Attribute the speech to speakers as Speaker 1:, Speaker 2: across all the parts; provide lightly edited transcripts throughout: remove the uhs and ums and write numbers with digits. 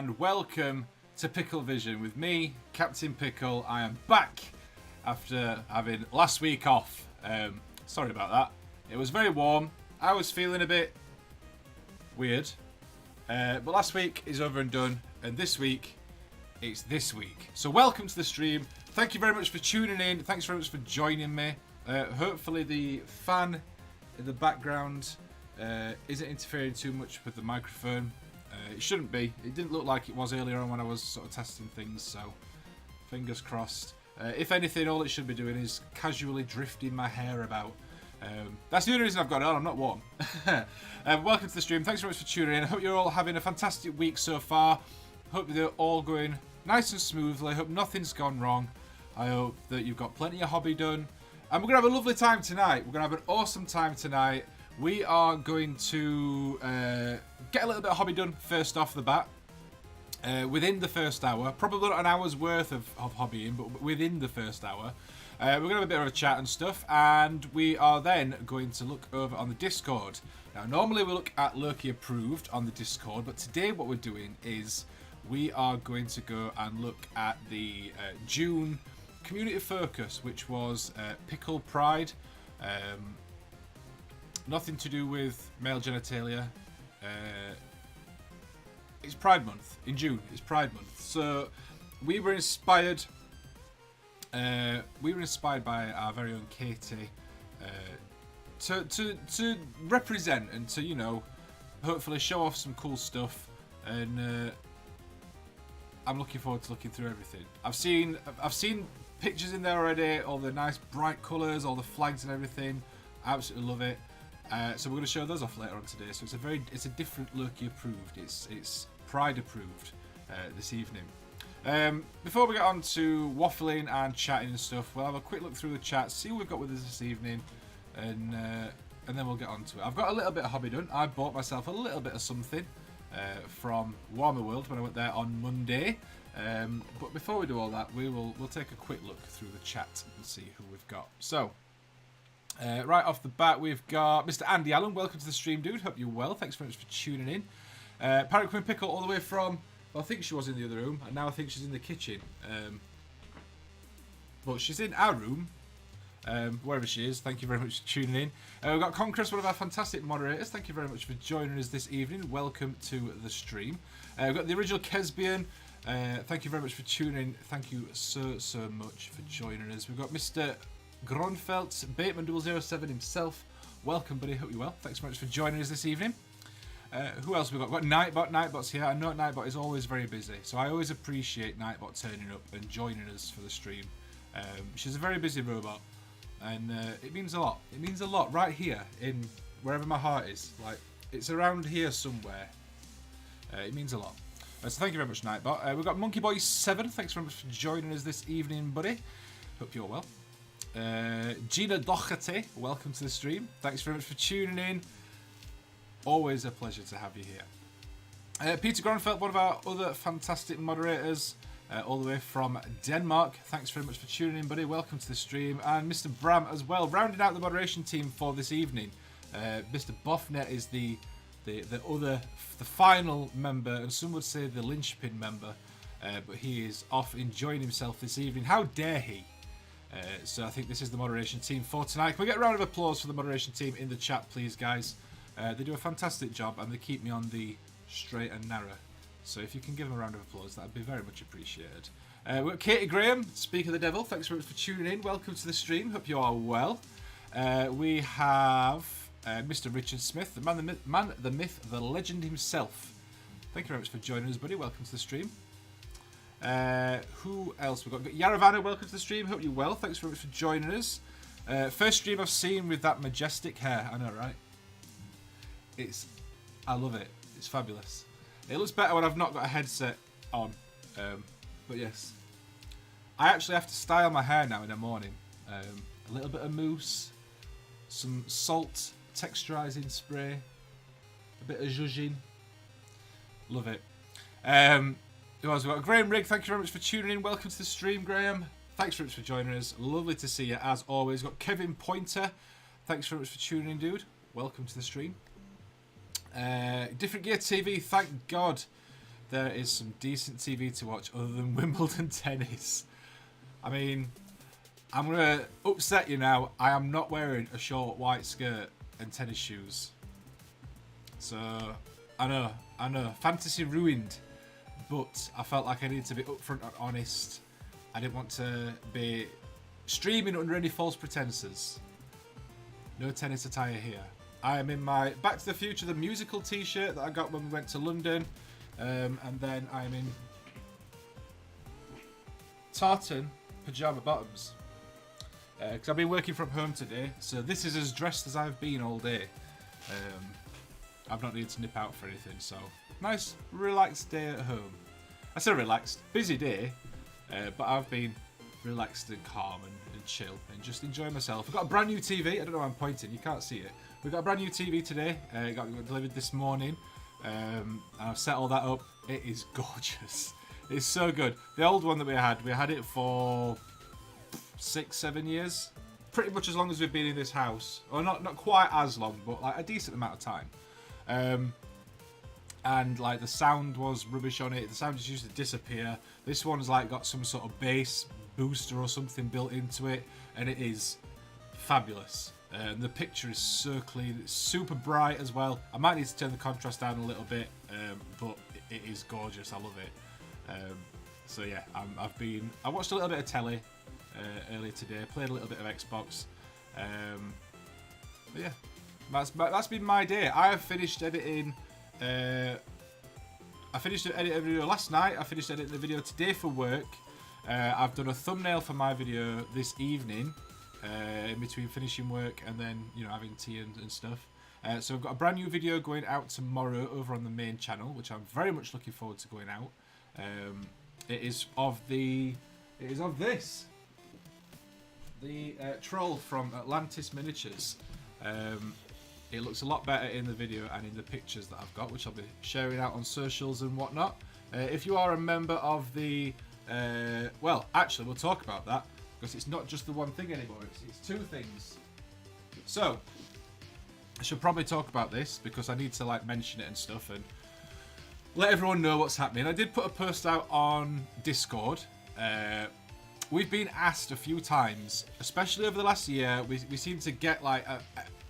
Speaker 1: and welcome to Pickle Vision with me, Captain Pickle. I am back after having last week off. Sorry about that. It was very warm. I was feeling a bit weird. But last week is over and done, and this week, it's this week. So welcome to the stream. Thank you very much for tuning in. Thanks very much for joining me. Hopefully the fan in the background isn't interfering too much with the microphone. It shouldn't be. It didn't look like it was earlier on when I was sort of testing things, so fingers crossed. If anything, all it should be doing is casually drifting my hair about. That's the only reason I've got it on. I'm not warm. Welcome to the stream. Thanks very much for tuning in. I hope you're all having a fantastic week so far. Hope they're all going nice and smoothly. I hope nothing's gone wrong. I hope that you've got plenty of hobby done. And we're going to have a lovely time tonight. We're going to have an awesome time tonight. We are going to get a little bit of hobby done first off the bat. Within the first hour. Probably not an hour's worth of hobbying, but within the first hour. We're going to have a bit of a chat and stuff. And we are then going to look over on the Discord. Now, normally we look at Loki Approved on the Discord. But today what we're doing is we are going to go and look at the June community focus, which was Pickle Pride. Nothing to do with male genitalia. It's Pride Month in June. It's Pride Month, so we were inspired. We were inspired by our very own Katie to represent and to, you know, hopefully show off some cool stuff. And I'm looking forward to looking through everything. I've seen pictures in there already. All the nice bright colours, all the flags and everything. I absolutely love it. So we're going to show those off later on today. So it's a different Loki approved. It's Pride approved this evening. Before we get on to waffling and chatting and stuff, we'll have a quick look through the chat, see what we've got with us this evening, and then we'll get on to it. I've got a little bit of hobby done. I bought myself a little bit of something from Warhammer World when I went there on Monday. But before we do all that, we'll take a quick look through the chat and see who we've got. So, right off the bat, we've got Mr. Andy Allen. Welcome to the stream, dude. Hope you're well. Thanks very much for tuning in. Parrot Queen Pickle, all the way from, well, I think she was in the other room, and now I think she's in the kitchen. But she's in our room, wherever she is. Thank you very much for tuning in. We've got Conquest, one of our fantastic moderators. Thank you very much for joining us this evening. Welcome to the stream. We've got the original Kesbian. Thank you very much for tuning in. Thank you so much for joining us. We've got Mr. Gronfelt, Bateman007 himself. Welcome, buddy. Hope you're well. Thanks very much for joining us this evening. Who else we've got? We've got Nightbot. Nightbot's here. I know Nightbot is always very busy, so I always appreciate Nightbot turning up and joining us for the stream. She's a very busy robot, and it means a lot. It means a lot right here in wherever my heart is. Like, it's around here somewhere. It means a lot. So thank you very much, Nightbot. We've got Monkey Boy 7. Thanks very much for joining us this evening, buddy. Hope you're well. Gina Docherty, welcome to the stream. Thanks very much for tuning in. Always a pleasure to have you here. Peter Gronfeld, one of our other fantastic moderators, all the way from Denmark. Thanks very much for tuning in, buddy. Welcome to the stream. And Mr. Bram as well, rounding out the moderation team for this evening. Mr. Boffnet is the final member, and some would say the linchpin member, but he is off enjoying himself this evening. How dare he? So I think this is the moderation team for tonight. Can we get a round of applause for the moderation team in the chat, please, guys? They do a fantastic job, and they keep me on the straight and narrow. So if you can give them a round of applause, that would be very much appreciated. We've got Katie Graham, Speak of the Devil. Thanks very much for tuning in. Welcome to the stream. Hope you are well. We have Mr. Richard Smith, the man, the myth, the legend himself. Thank you very much for joining us, buddy. Welcome to the stream. Who else we've got? Yaravana, welcome to the stream. Hope you're well. Thanks very much for joining us. First stream I've seen with that majestic hair. I know, right? I love it. It's fabulous. It looks better when I've not got a headset on. But yes. I actually have to style my hair now in the morning. A little bit of mousse, some salt, texturizing spray, a bit of zhuzhin. Love it. Who else we got? Graham Rigg, thank you very much for tuning in. Welcome to the stream, Graham. Thanks very much for joining us. Lovely to see you as always. We've got Kevin Pointer. Thanks very much for tuning in, dude. Welcome to the stream. Different Gear TV, thank God there is some decent TV to watch other than Wimbledon tennis. I mean, I'm going to upset you now. I am not wearing a short white skirt and tennis shoes. So, I know. Fantasy ruined. But I felt like I needed to be upfront and honest. I didn't want to be streaming under any false pretenses. No tennis attire here. I am in my Back to the Future, the musical t-shirt that I got when we went to London. And then I'm in tartan pyjama bottoms. Because I've been working from home today. So this is as dressed as I've been all day. I've not needed to nip out for anything. So nice, relaxed day at home. I say relaxed, busy day. But I've been relaxed and calm and chill and just enjoy myself. I've got a brand new TV. I don't know why I'm pointing. You can't see it. We've got a brand new TV today. It got delivered this morning. And I've set all that up. It is gorgeous. It's so good. The old one that we had it for 6-7 years. Pretty much as long as we've been in this house. Or not quite as long, but like a decent amount of time. And like the sound was rubbish on it. The sound just used to disappear. This one's like got some sort of bass booster or something built into it. And it is fabulous. The picture is so clean, it's super bright as well. I might need to turn the contrast down a little bit, but it is gorgeous. I love it. So yeah, I watched a little bit of telly earlier today, played a little bit of Xbox. But yeah, that's been my day. I have finished editing. I finished editing a video last night. I finished editing the video today for work. I've done a thumbnail for my video this evening. In between finishing work and then, you know, having tea and stuff. So I've got a brand new video going out tomorrow over on the main channel, which I'm very much looking forward to going out. It is of this. The troll from Atlantis Miniatures. It looks a lot better in the video and in the pictures that I've got, which I'll be sharing out on socials and whatnot. If you are a member of the... well, actually, we'll talk about that, because it's not just the one thing anymore, it's two things. So, I should probably talk about this, because I need to like mention it and stuff, and let everyone know what's happening. I did put a post out on Discord. We've been asked a few times, especially over the last year, we seem to get like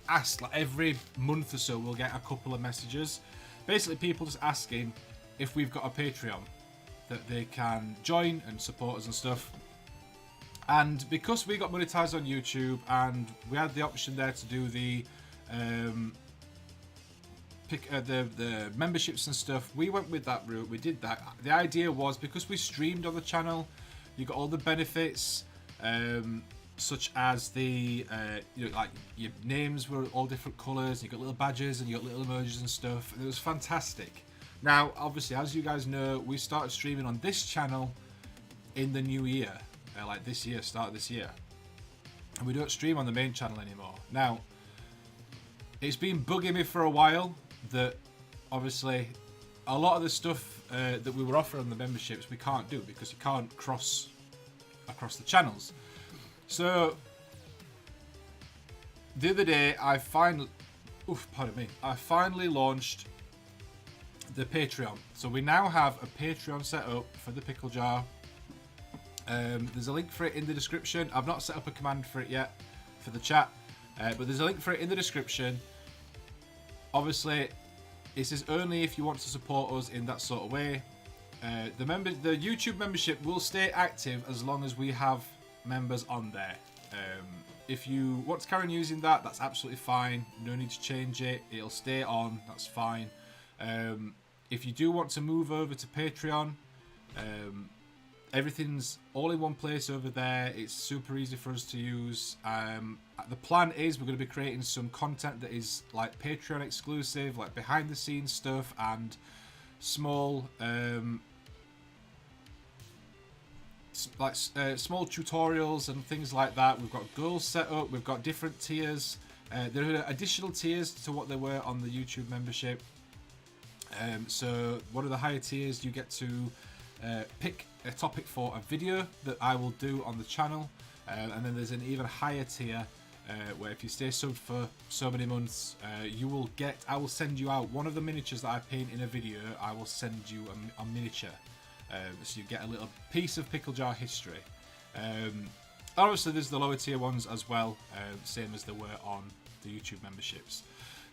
Speaker 1: asked like every month or so. We'll get a couple of messages, basically people just asking if we've got a Patreon that they can join and support us and stuff. And because we got monetized on YouTube and we had the option there to do the the memberships and stuff, we went with that route. We did that. The idea was, because we streamed on the channel, you got all the benefits, such as the you know, like your names were all different colours, you got little badges and you got little emojis and stuff, and it was fantastic. Now, obviously, as you guys know, we started streaming on this channel in the new year, like this year, start of this year, and we don't stream on the main channel anymore. Now, it's been bugging me for a while that obviously a lot of the stuff that we were offering on the memberships we can't do, because you can't cross across the channels. So the other day I finally launched the Patreon. So we now have a Patreon set up for the Pickle Jar. There's a link for it in the description. I've not set up a command for it yet for the chat, but there's a link for it in the description. Obviously, this is only if you want to support us in that sort of way. The YouTube membership will stay active as long as we have members on there. If you want to carry on using that, that's absolutely fine. No need to change it. It'll stay on. That's fine. If you do want to move over to Patreon, everything's all in one place over there. It's super easy for us to use. The plan is we're going to be creating some content that is like Patreon exclusive, like behind the scenes stuff and small small tutorials and things like that. We've got goals set up, we've got different tiers. There are additional tiers to what there were on the YouTube membership. So one of the higher tiers, you get to pick a topic for a video that I will do on the channel, and then there's an even higher tier where if you stay subbed for so many months, I will send you out one of the miniatures that I paint in a video. I will send you a miniature, so you get a little piece of Pickle Jar history. Obviously there's the lower tier ones as well, same as there were on the YouTube memberships.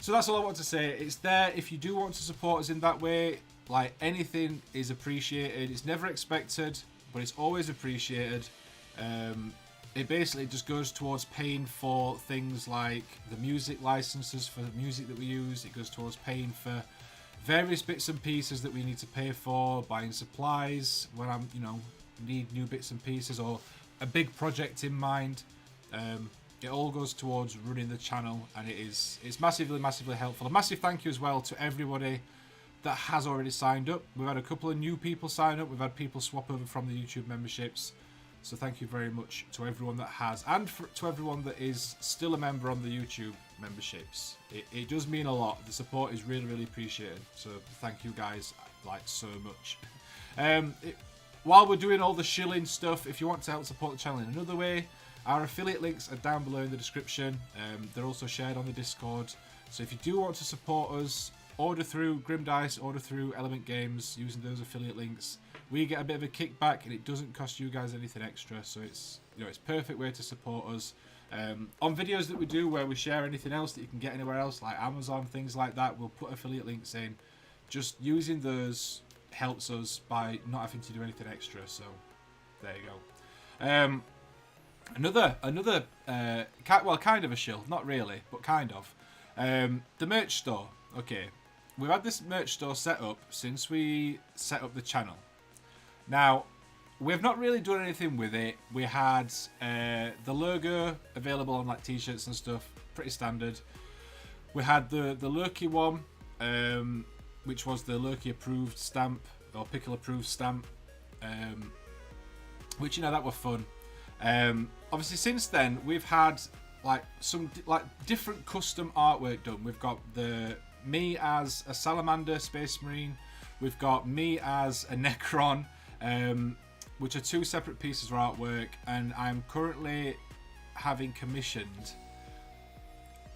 Speaker 1: So that's all I want to say. It's there if you do want to support us in that way. Like, anything is appreciated. It's never expected, but it's always appreciated. It basically just goes towards paying for things like the music licenses for the music that we use. It goes towards paying for various bits and pieces that we need to pay for, buying supplies when I'm, need new bits and pieces or a big project in mind. It all goes towards running the channel, and it's massively, massively helpful. A massive thank you as well to everybody that has already signed up. We've had a couple of new people sign up. We've had people swap over from the YouTube memberships. So thank you very much to everyone that has, and to everyone that is still a member on the YouTube memberships. It does mean a lot. The support is really, really appreciated. So thank you guys, like, so much. While we're doing all the shilling stuff, if you want to help support the channel in another way, our affiliate links are down below in the description. They're also shared on the Discord. So if you do want to support us, order through Grim Dice, order through Element Games using those affiliate links. We get a bit of a kickback, and it doesn't cost you guys anything extra. So it's it's a perfect way to support us. On videos that we do where we share anything else that you can get anywhere else, like Amazon, things like that, we'll put affiliate links in. Just using those helps us by not having to do anything extra. So there you go. Another kind of a shill, not really, but kind of. The merch store. Okay, we've had this merch store set up since we set up the channel. Now, we've not really done anything with it. We had the logo available on like t-shirts and stuff, pretty standard. We had the Loki one, which was the Loki approved stamp, or Pickle approved stamp, which that were fun. Obviously since then we've had some different custom artwork done. We've got me as a salamander space marine. we've got me as a Necron, which are 2 separate pieces of artwork, and I'm currently having commissioned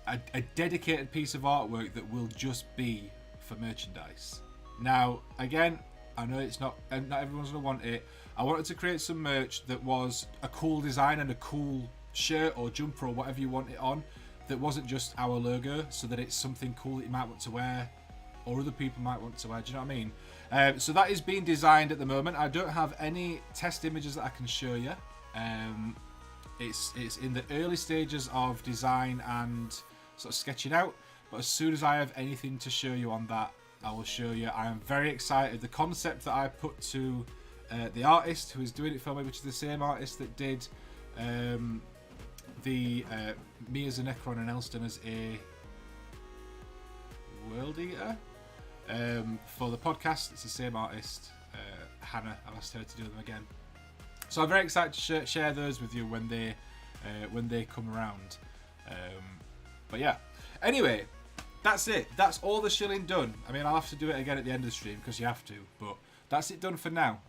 Speaker 1: a dedicated piece of artwork that will just be for merchandise. Now, again, I know not everyone's going to want it. I wanted to create some merch that was a cool design and a cool shirt or jumper or whatever you want it on, that wasn't just our logo, so that it's something cool that you might want to wear or other people might want to wear. Do you know what I mean? So that is being designed at the moment. I don't have any test images that I can show you. It's in the early stages of design and sort of sketching out, but as soon as I have anything to show you on that, I will show you. I am very excited. The concept that I put to the artist who is doing it for me, which is the same artist that did me as a Necron and Elston as a World Eater for the podcast. It's the same artist, Hannah. I've asked her to do them again, so I'm very excited to share those with you when they come around. But yeah, anyway, that's it. That's all the shilling done. I mean, I'll have to do it again at the end of the stream because you have to, but that's it done for now.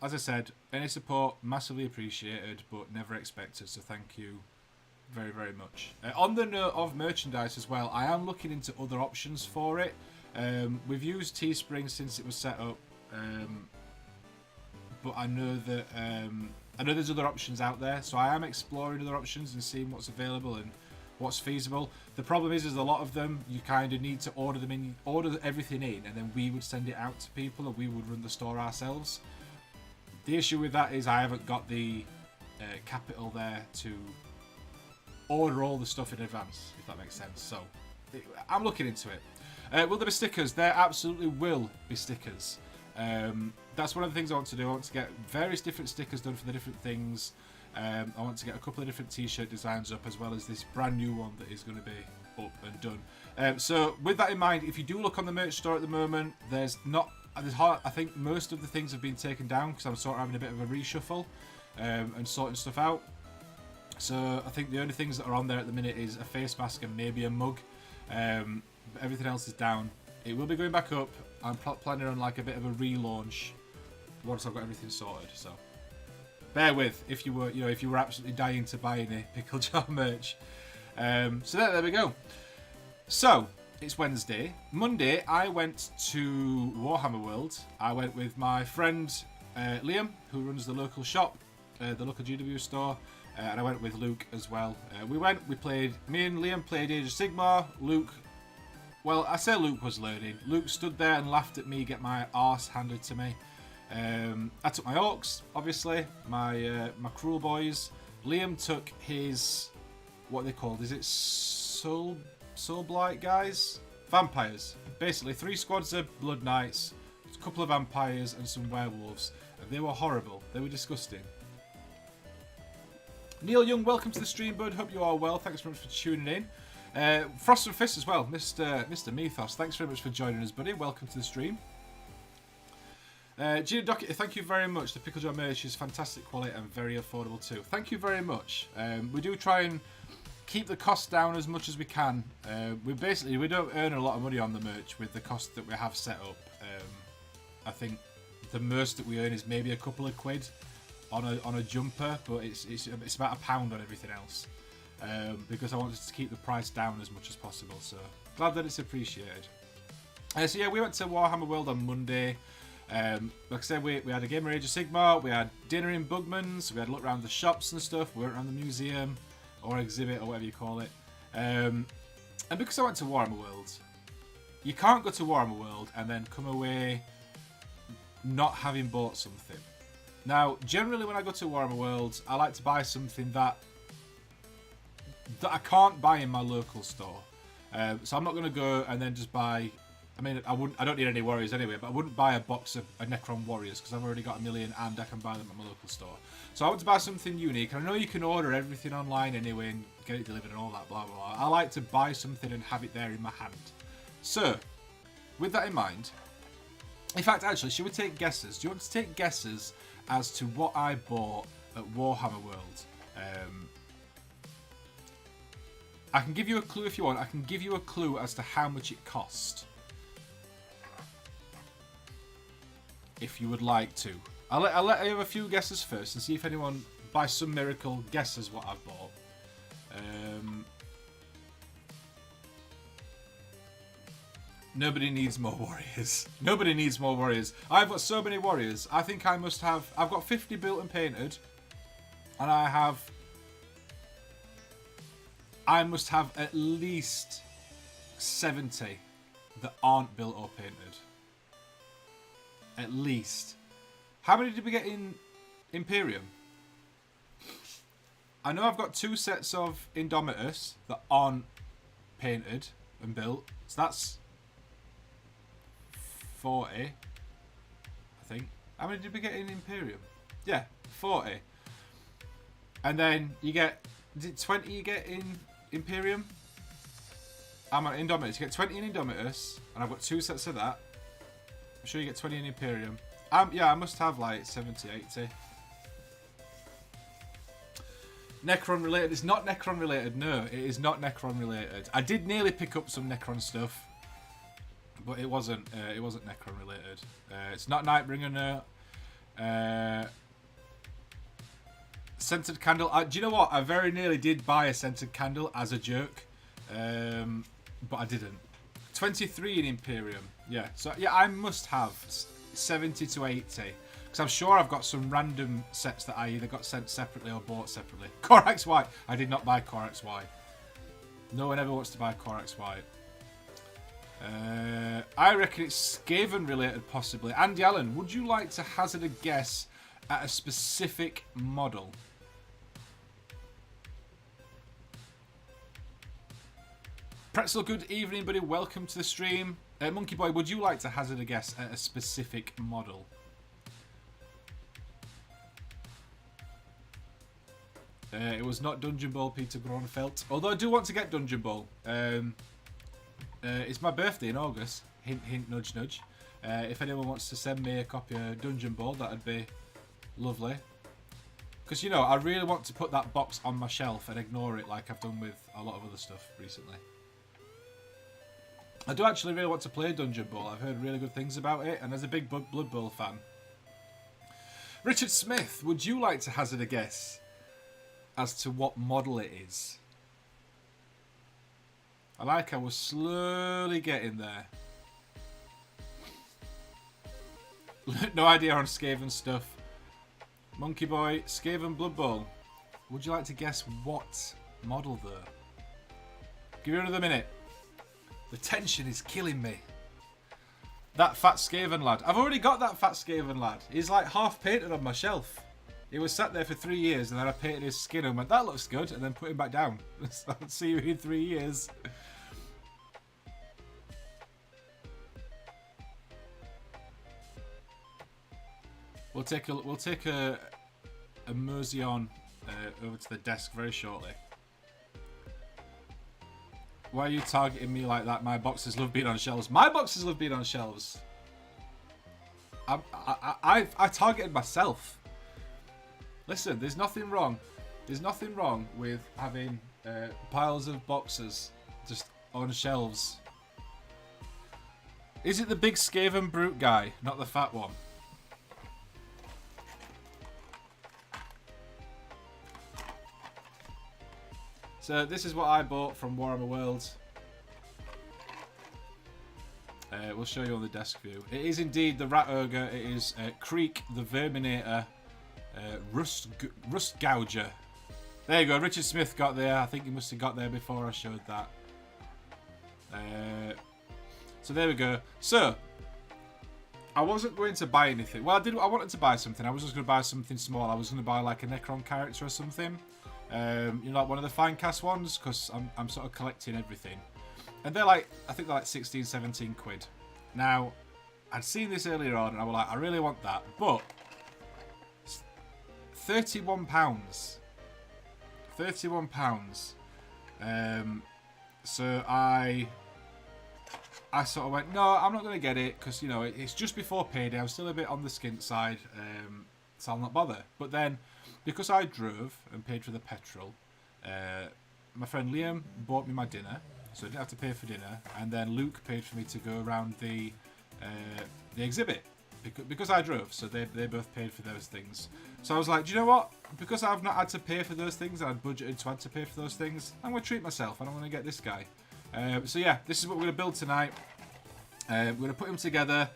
Speaker 1: As I said, any support massively appreciated, but never expected, so thank you very, very much. On the note of merchandise as well, I am looking into other options for it. We've used Teespring since it was set up, but I know there's other options out there, so I am exploring other options and seeing what's available and what's feasible. The problem is a lot of them you kind of need to order everything in, and then we would send it out to people and we would run the store ourselves. The issue with that is I haven't got the capital there to order all the stuff in advance, if that makes sense. So I'm looking into it. Will there be stickers? There absolutely will be stickers. That's one of the things I want to do. I want to get various different stickers done for the different things. I want to get a couple of different t-shirt designs up, as well as this brand new one that is going to be up and done. So with that in mind, if you do look on the merch store at the moment, I think most of the things have been taken down because I'm sort of having a bit of a reshuffle and sorting stuff out. So I think the only things that are on there at the minute is a face mask and maybe a mug. But everything else is down. It will be going back up. I'm planning on like a bit of a relaunch once I've got everything sorted. So bear with if you were absolutely dying to buy any Pickle Jar merch. So there we go. So it's Wednesday. Monday I went to Warhammer World. I went with my friend Liam, who runs the local shop, the local GW store, and I went with Luke as well. Me and Liam played Age of Sigmar. Well, I say Luke was learning. Luke stood there and laughed at me get my arse handed to me. I took my orcs, obviously, my cruel boys. Liam took his, what are they called? Is it soul blight guys? Vampires. Basically, 3 squads of blood knights, a couple of vampires, and some werewolves. And they were horrible. They were disgusting. Neil Young, welcome to the stream, bud. Hope you are well. Thanks very much for tuning in. Frost and Fist as well, Mr. Mythos. Thanks very much for joining us, buddy. Welcome to the stream. Gina Dockett, thank you very much. The Pickle Jar merch is fantastic quality and very affordable too. Thank you very much. We do try and keep the cost down as much as we can. We don't earn a lot of money on the merch with the cost that we have set up. I think the most that we earn is maybe a couple of quid on a jumper, but it's about £1 on everything else. Because I wanted to keep the price down as much as possible. So glad that it's appreciated. So yeah, we went to Warhammer World on Monday. Like I said, we had a game of Age of Sigmar, we had dinner in Bugman's, we had a look around the shops and stuff, we went around the museum, or exhibit, or whatever you call it. And because I went to Warhammer World, you can't go to Warhammer World and then come away not having bought something. Now, generally when I go to Warhammer World, I like to buy something that I can't buy in my local store. So I'm not going to go and then just buy... I mean, I don't need any warriors anyway, but I wouldn't buy a box of Necron warriors because I've already got 1 million and I can buy them at my local store. So I want to buy something unique. And I know you can order everything online anyway and get it delivered and all that, blah, blah, blah. I like to buy something and have it there in my hand. So, with that in mind, in fact, actually, should we take guesses? Do you want to take guesses as to what I bought at Warhammer World? I can give you a clue if you want. I can give you a clue as to how much it cost. if you would like to. I'll let you have a few guesses first and see if anyone, by some miracle, guesses what I've bought. Nobody needs more warriors. Nobody needs more warriors. I've got so many warriors. I think I must have... I've got 50 built and painted. And I must have at least 70 that aren't built or painted. At least. How many did we get in Imperium? I know I've got 2 sets of Indomitus that aren't painted and built. So that's 40, I think. How many did we get in Imperium? Yeah, 40. And then you get... Is it 20 you get in Imperium? I'm on Indomitus. You get 20 in Indomitus, and I've got 2 sets of that. I'm sure you get 20 in Imperium. Yeah, I must have like 70, 80. Necron related. It's not Necron related. No, it is not Necron related. I did nearly pick up some Necron stuff, but it wasn't. It wasn't Necron related. It's not Nightbringer. No. Scented candle. Do you know what? I very nearly did buy a scented candle as a joke, but I didn't. 23 in Imperium. Yeah. So yeah, I must have 70 to 80. Because I'm sure I've got some random sets that I either got sent separately or bought separately. Corax White. I did not buy Corax White. No one ever wants to buy Corax White. I reckon it's Skaven related possibly. Andy Allen, would you like to hazard a guess at a specific model? Pretzel, good evening, buddy. Welcome to the stream. Monkey Boy, would you like to hazard a guess at a specific model? It was not Dungeon Ball, Peter Gronfeld. Although I do want to get Dungeon Ball. It's my birthday in August. Hint, hint, nudge, nudge. If anyone wants to send me a copy of Dungeon Ball, that'd be lovely. Because, you know, I really want to put that box on my shelf and ignore it like I've done with a lot of other stuff recently. I do actually really want to play Dungeon Ball. I've heard really good things about it, and as a big Blood Bowl fan. Richard Smith, would you like to hazard a guess as to what model it is? I like how we're slowly getting there. No idea on Skaven stuff. Monkey Boy, Skaven Blood Bowl. Would you like to guess what model though? Give you another minute. The tension is killing me. That fat Skaven lad. I've already got that fat Skaven lad. He's like half painted on my shelf. He was sat there for 3 years and then I painted his skin and went, that looks good, and then put him back down. I'll see you in 3 years. We'll take a mosey on over to the desk very shortly. Why are you targeting me like that? My boxes love being on shelves. My boxes love being on shelves. I targeted myself. Listen, there's nothing wrong. There's nothing wrong with having piles of boxes just on shelves. Is it the big Skaven brute guy, not the fat one? So this is what I bought from Warhammer World. We'll show you on the desk view. It is indeed the Rat Ogre. It is Creek the Verminator, Rust Gouger. There you go. Richard Smith got there. I think he must have got there before I showed that. So there we go. So I wasn't going to buy anything. Well, I wanted to buy something. I was just going to buy something small. I was going to buy like a Necron character or something. You know, like one of the fine cast ones, because I'm sort of collecting everything. And they're like, I think they're like 16, 17 quid. Now, I'd seen this earlier on and I was like, I really want that. But, £31. £31. So I sort of went, no, I'm not going to get it, because, you know, it's just before payday. I'm still a bit on the skint side, so I'll not bother. But then, because I drove and paid for the petrol, my friend Liam bought me my dinner, so I didn't have to pay for dinner, and then Luke paid for me to go around the exhibit. because I drove, so they both paid for those things. So I was like, do you know what? Because I've not had to pay for those things, and I'd budgeted to have to pay for those things, I'm going to treat myself, and I'm going to get this guy. So yeah, this is what we're going to build tonight. We're going to put him together,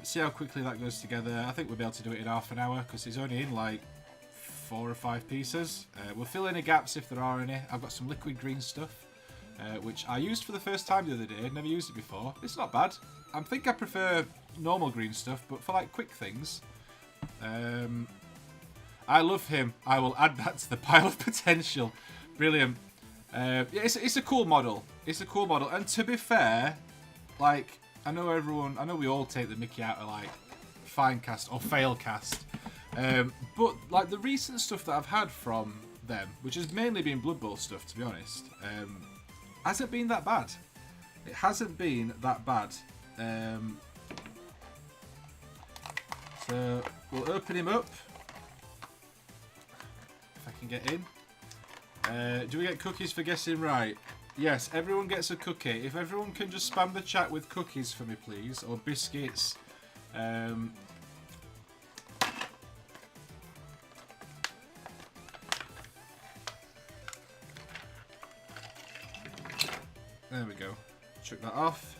Speaker 1: see how quickly that goes together. I think we'll be able to do it in half an hour, because he's only in like 4 or 5 pieces. We'll fill any gaps if there are any. I've got some liquid green stuff, which I used for the first time the other day. Never used it before. It's not bad. I think I prefer normal green stuff, but for like quick things. I love him. I will add that to the pile of potential. Brilliant. Yeah, it's a cool model. It's a cool model. And to be fair, like, I know we all take the mickey out of like fine cast or fail cast. But like the recent stuff that I've had from them, which has mainly been Blood Bowl stuff, to be honest, hasn't been that bad. It hasn't been that bad. So we'll open him up. If I can get in. Do we get cookies for guessing right? Yes, everyone gets a cookie. If everyone can just spam the chat with cookies for me, please, or biscuits. There we go. Chuck that off.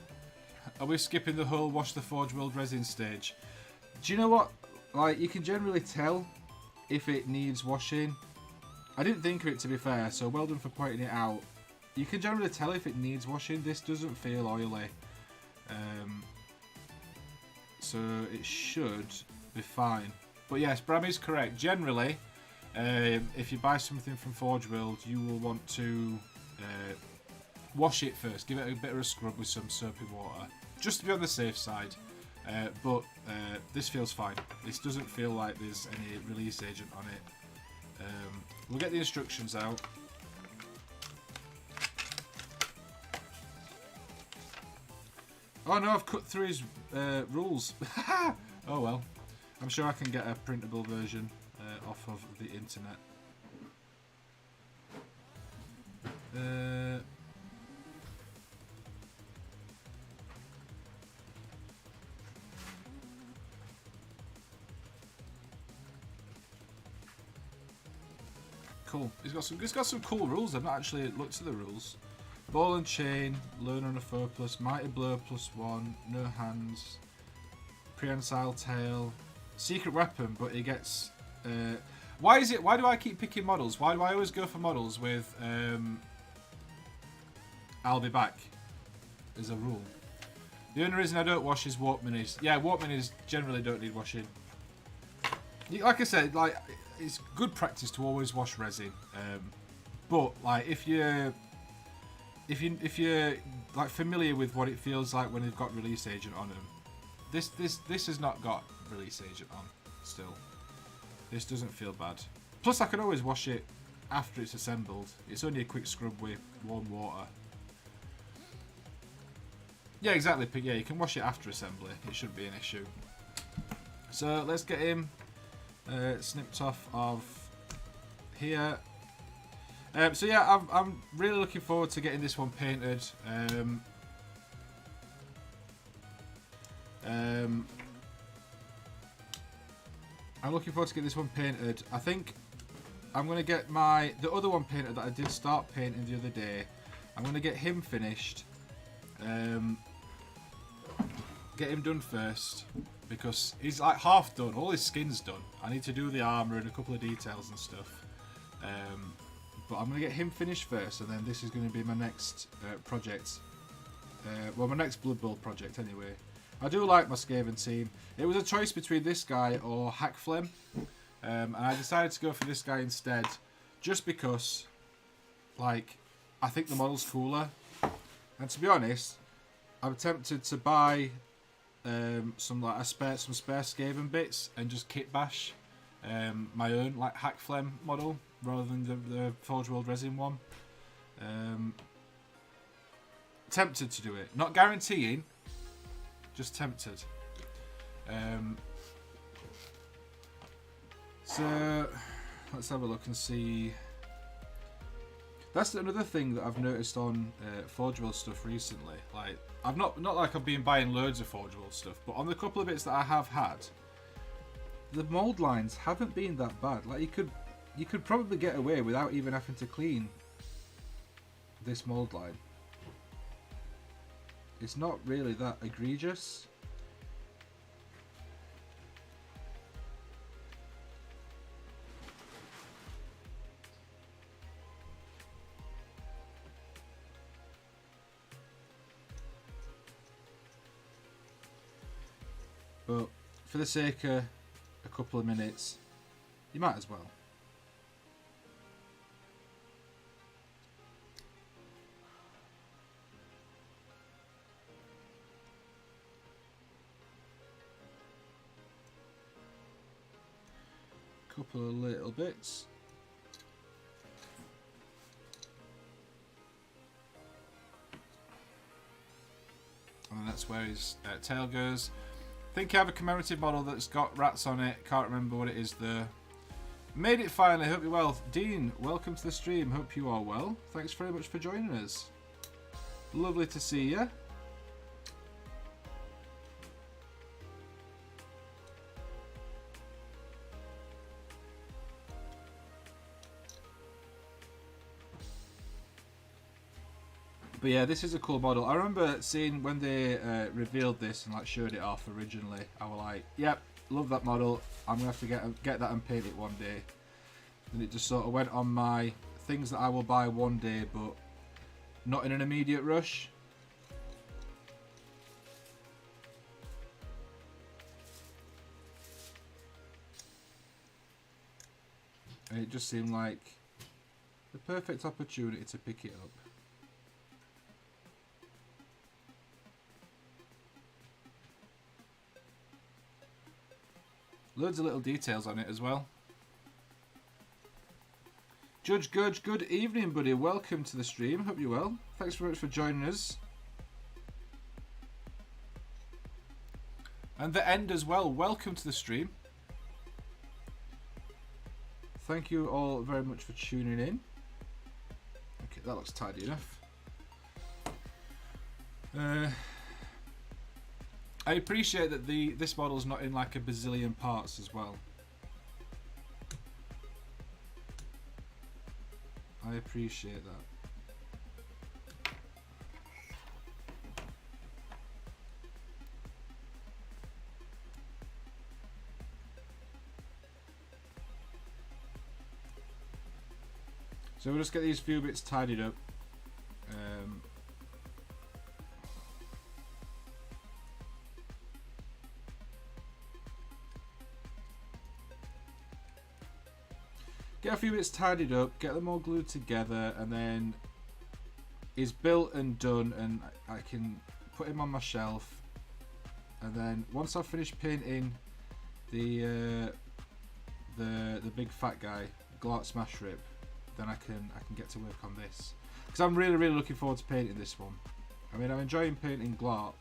Speaker 1: Are we skipping the whole wash the Forge World resin stage? Do you know what? Like, you can generally tell if it needs washing. I didn't think of it, to be fair, so well done for pointing it out. You can generally tell if it needs washing. This doesn't feel oily. So it should be fine. But yes, Bram is correct. Generally, if you buy something from Forge World, you will want to wash it first. Give it a bit of a scrub with some soapy water, just to be on the safe side. But this feels fine. This doesn't feel like there's any release agent on it. We'll get the instructions out. Oh no, I've cut through his rules. Oh well. I'm sure I can get a printable version off of the internet. Cool. He's got some cool rules. I've not actually looked at the rules. Ball and chain, learn on a 4+, mighty blow +1, no hands, prehensile tail, secret weapon, but he gets. Why do I keep picking models? Why do I always go for models with I'll be back as a rule? The only reason I don't wash is warp minis. Yeah, warp minis generally don't need washing. Like I said, like it's good practice to always wash resin. But like if you're like familiar with what it feels like when they've got release agent on them, this has not got release agent on still. This doesn't feel bad. Plus I can always wash it after it's assembled. It's only a quick scrub with warm water. Yeah, exactly. Yeah, you can wash it after assembly. It shouldn't be an issue. So let's get him snipped off of here. So yeah, I'm really looking forward to getting this one painted. I'm looking forward to getting this one painted. I think I'm going to get the other one painted that I did start painting the other day. I'm going to get him finished. Get him done first, because he's like half done. All his skin's done. I need to do the armour and a couple of details and stuff. But I'm going to get him finished first, and then this is going to be my next project. Well, my next Blood Bowl project anyway. I do like my Skaven team. It was a choice between this guy or Hackflem. And I decided to go for this guy instead, just because, like, I think the model's cooler. And to be honest, I'm tempted to buy some spare Skaven bits and just kit bash my own like Hackflem model rather than the Forge World resin one. Tempted to do it, not guaranteeing, just tempted. So let's have a look and see. That's another thing that I've noticed on Forge World stuff recently. Like, I've not like I've been buying loads of Forge World stuff, but on the couple of bits that I have had, the mold lines haven't been that bad. Like, you could probably get away without even having to clean this mold line. It's not really that egregious. But for the sake of a couple of minutes, you might as well. Couple of little bits. And that's where his tail goes. I think I have a commemorative model that's got rats on it. Can't remember what it is though. Made it finally. Hope you're well. Dean, welcome to the stream. Hope you are well. Thanks very much for joining us. Lovely to see you. But yeah, this is a cool model. I remember seeing when they revealed this and like showed it off originally. I was like, "Yep, love that model. I'm gonna have to get that and paint it one day." And it just sort of went on my things that I will buy one day, but not in an immediate rush. And it just seemed like the perfect opportunity to pick it up. Loads of little details on it as well. Judge Gudge, good evening, buddy. Welcome to the stream. Hope you're well. Thanks very much for joining us. And the end as well. Welcome to the stream. Thank you all very much for tuning in. Okay, that looks tidy enough. I appreciate that this model's not in like a bazillion parts as well. I appreciate that. So we'll just get these few bits tidied up. Get a few bits tidied up, get them all glued together, and then he's built and done, and I can put him on my shelf. And then once I've finished painting the big fat guy, Glart Smash Rip, then I can get to work on this, because I'm really looking forward to painting this one. I mean, I'm enjoying painting Glart,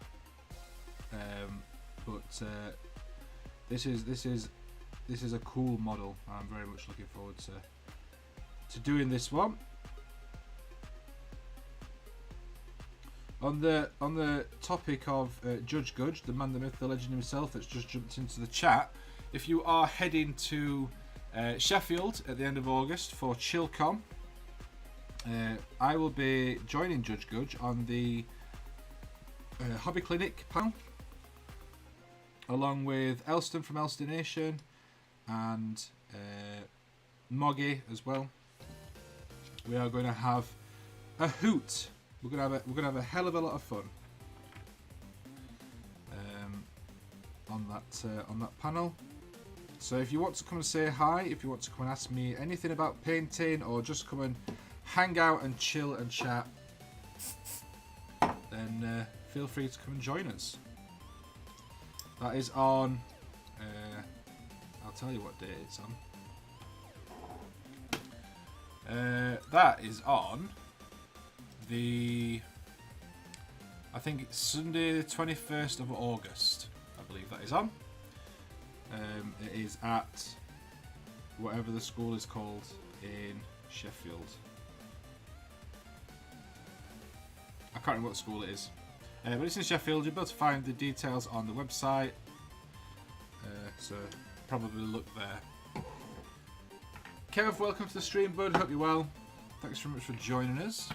Speaker 1: but this is a cool model. I'm very much looking forward to doing this one. On the topic of Judge Gudge, the man, the myth, the legend himself, that's just jumped into the chat, if you are heading to Sheffield at the end of August for ChillCon, I will be joining Judge Gudge on the Hobby Clinic panel, along with Elston from Elston Nation and Moggy as well. We are going to have a hoot. We're going to have a hell of a lot of fun on that panel. So if you want to come and say hi, if you want to come and ask me anything about painting, or just come and hang out and chill and chat, then feel free to come and join us. That is on. I'll tell you what day it's on. That is on the, I think it's Sunday the 21st of August, I believe that is on. It is at whatever the school is called in Sheffield. can't remember what school it is. But it's in Sheffield. You'll be able to find the details on the website. So probably look there. Kev, welcome to the stream, bud. Hope you're well. Thanks very much for joining us.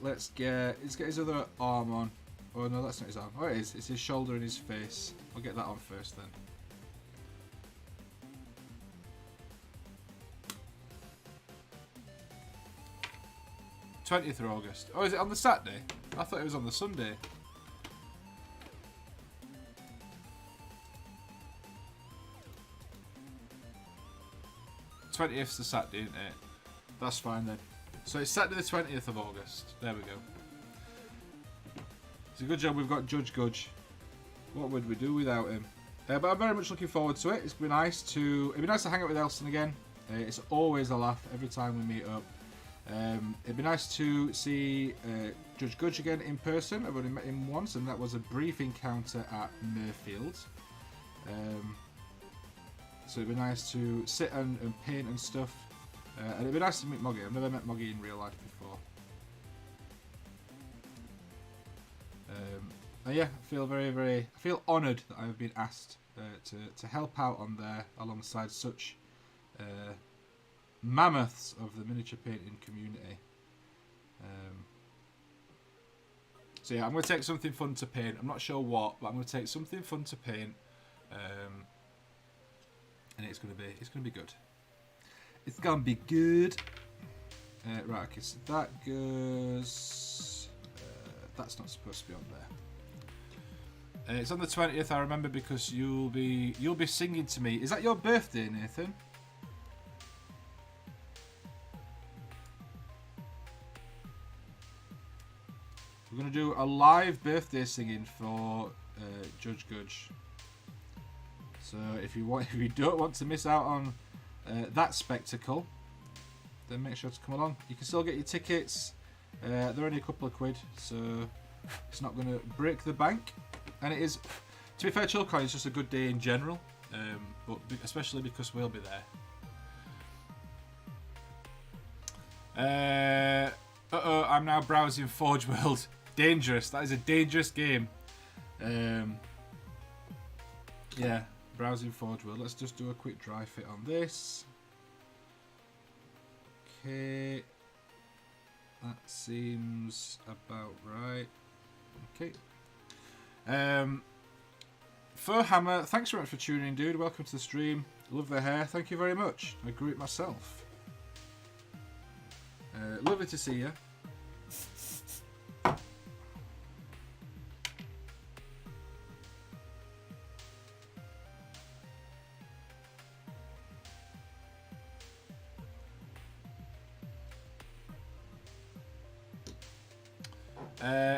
Speaker 1: Let's get his other arm on. Oh no, that's not his arm. Oh, it is. It's his shoulder and his face. I'll get that on first then. th of August. Oh, is it on the Saturday? I thought it was on the Sunday. th the Saturday, isn't it? That's fine then. So it's Saturday the 20th of August. There we go. It's a good job we've got Judge Gudge. What would we do without him? But I'm very much looking forward to it. It'd be nice to hang out with Elson again. It's always a laugh every time we meet up. It'd be nice to see Judge Gudge again in person. I've only met him once, and that was a brief encounter at Mayfield. So it'd be nice to sit and paint and stuff. And it'd be nice to meet Moggy. I've never met Moggy in real life before. And yeah, I feel I feel honoured that I've been asked to help out on there alongside such mammoths of the miniature painting community. So yeah, I'm going to take something fun to paint. I'm not sure what, but I'm going to take something fun to paint, and it's going to be good. It's going to be good. Right, okay, so that goes. That's not supposed to be on there. It's on the 20th. I remember because you'll be singing to me. Is that your birthday, Nathan? We're going to do a live birthday singing for Judge Gudge. So if you don't want to miss out on that spectacle, then make sure to come along. You can still get your tickets. They're only a couple of quid, so it's not going to break the bank. And it is, to be fair, ChillCon is just a good day in general, but especially because we'll be there. Uh-oh, I'm now browsing Forge World. Dangerous. That is a dangerous game. Yeah, browsing Forge World. Let's just do a quick dry fit on this. Okay. That seems about right. Okay. Warhammer, thanks very much for tuning in, dude. Welcome to the stream. Love the hair. Thank you very much. I grew it myself. Lovely to see you.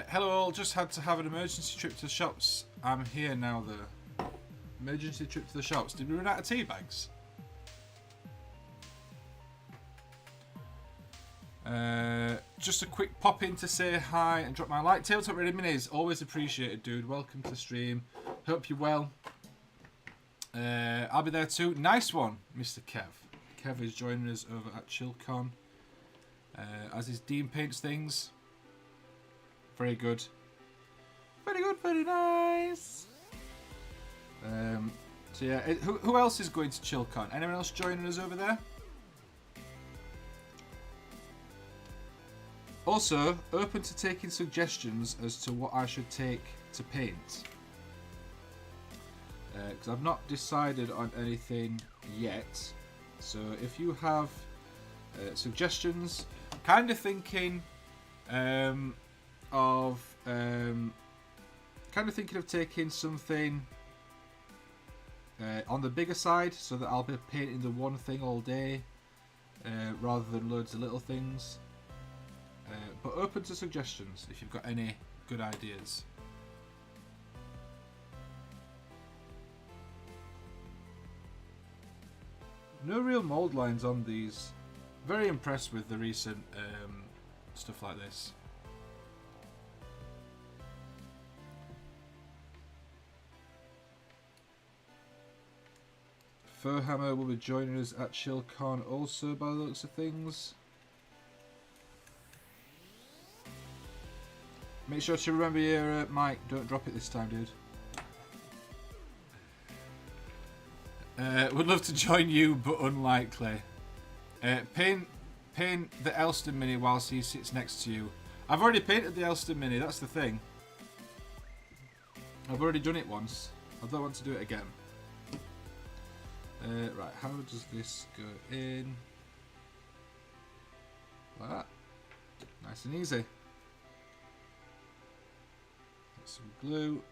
Speaker 1: Hello all, just had to have an emergency trip to the shops. I'm here now though. Emergency trip to the shops. Did we run out of tea bags? Just a quick pop in to say hi and drop my like. Tabletop Ready Minis, always appreciated, dude. Welcome to the stream. Hope you're well. I'll be there too. Nice one, Mr. Kev. Kev is joining us over at ChillCon. As his Dean paints things. Very good. Very good, very nice. So yeah, who else is going to ChillCon? Anyone else joining us over there? Also, open to taking suggestions as to what I should take to paint. Because I've not decided on anything yet. So if you have suggestions, kind of thinking of taking something on the bigger side, so that I'll be painting the one thing all day rather than loads of little things. But open to suggestions if you've got any good ideas. No real mould lines on these. Very impressed with the recent stuff like this. Warhammer will be joining us at ChillCon also by the looks of things. Make sure to remember your mic. Don't drop it this time, dude. Would love to join you, but unlikely. Paint the Elston Mini whilst he sits next to you. I've already painted the Elston Mini, that's the thing. I've already done it once. I don't want to do it again. Right, how does this go in? Like that. Nice and easy. Get some glue.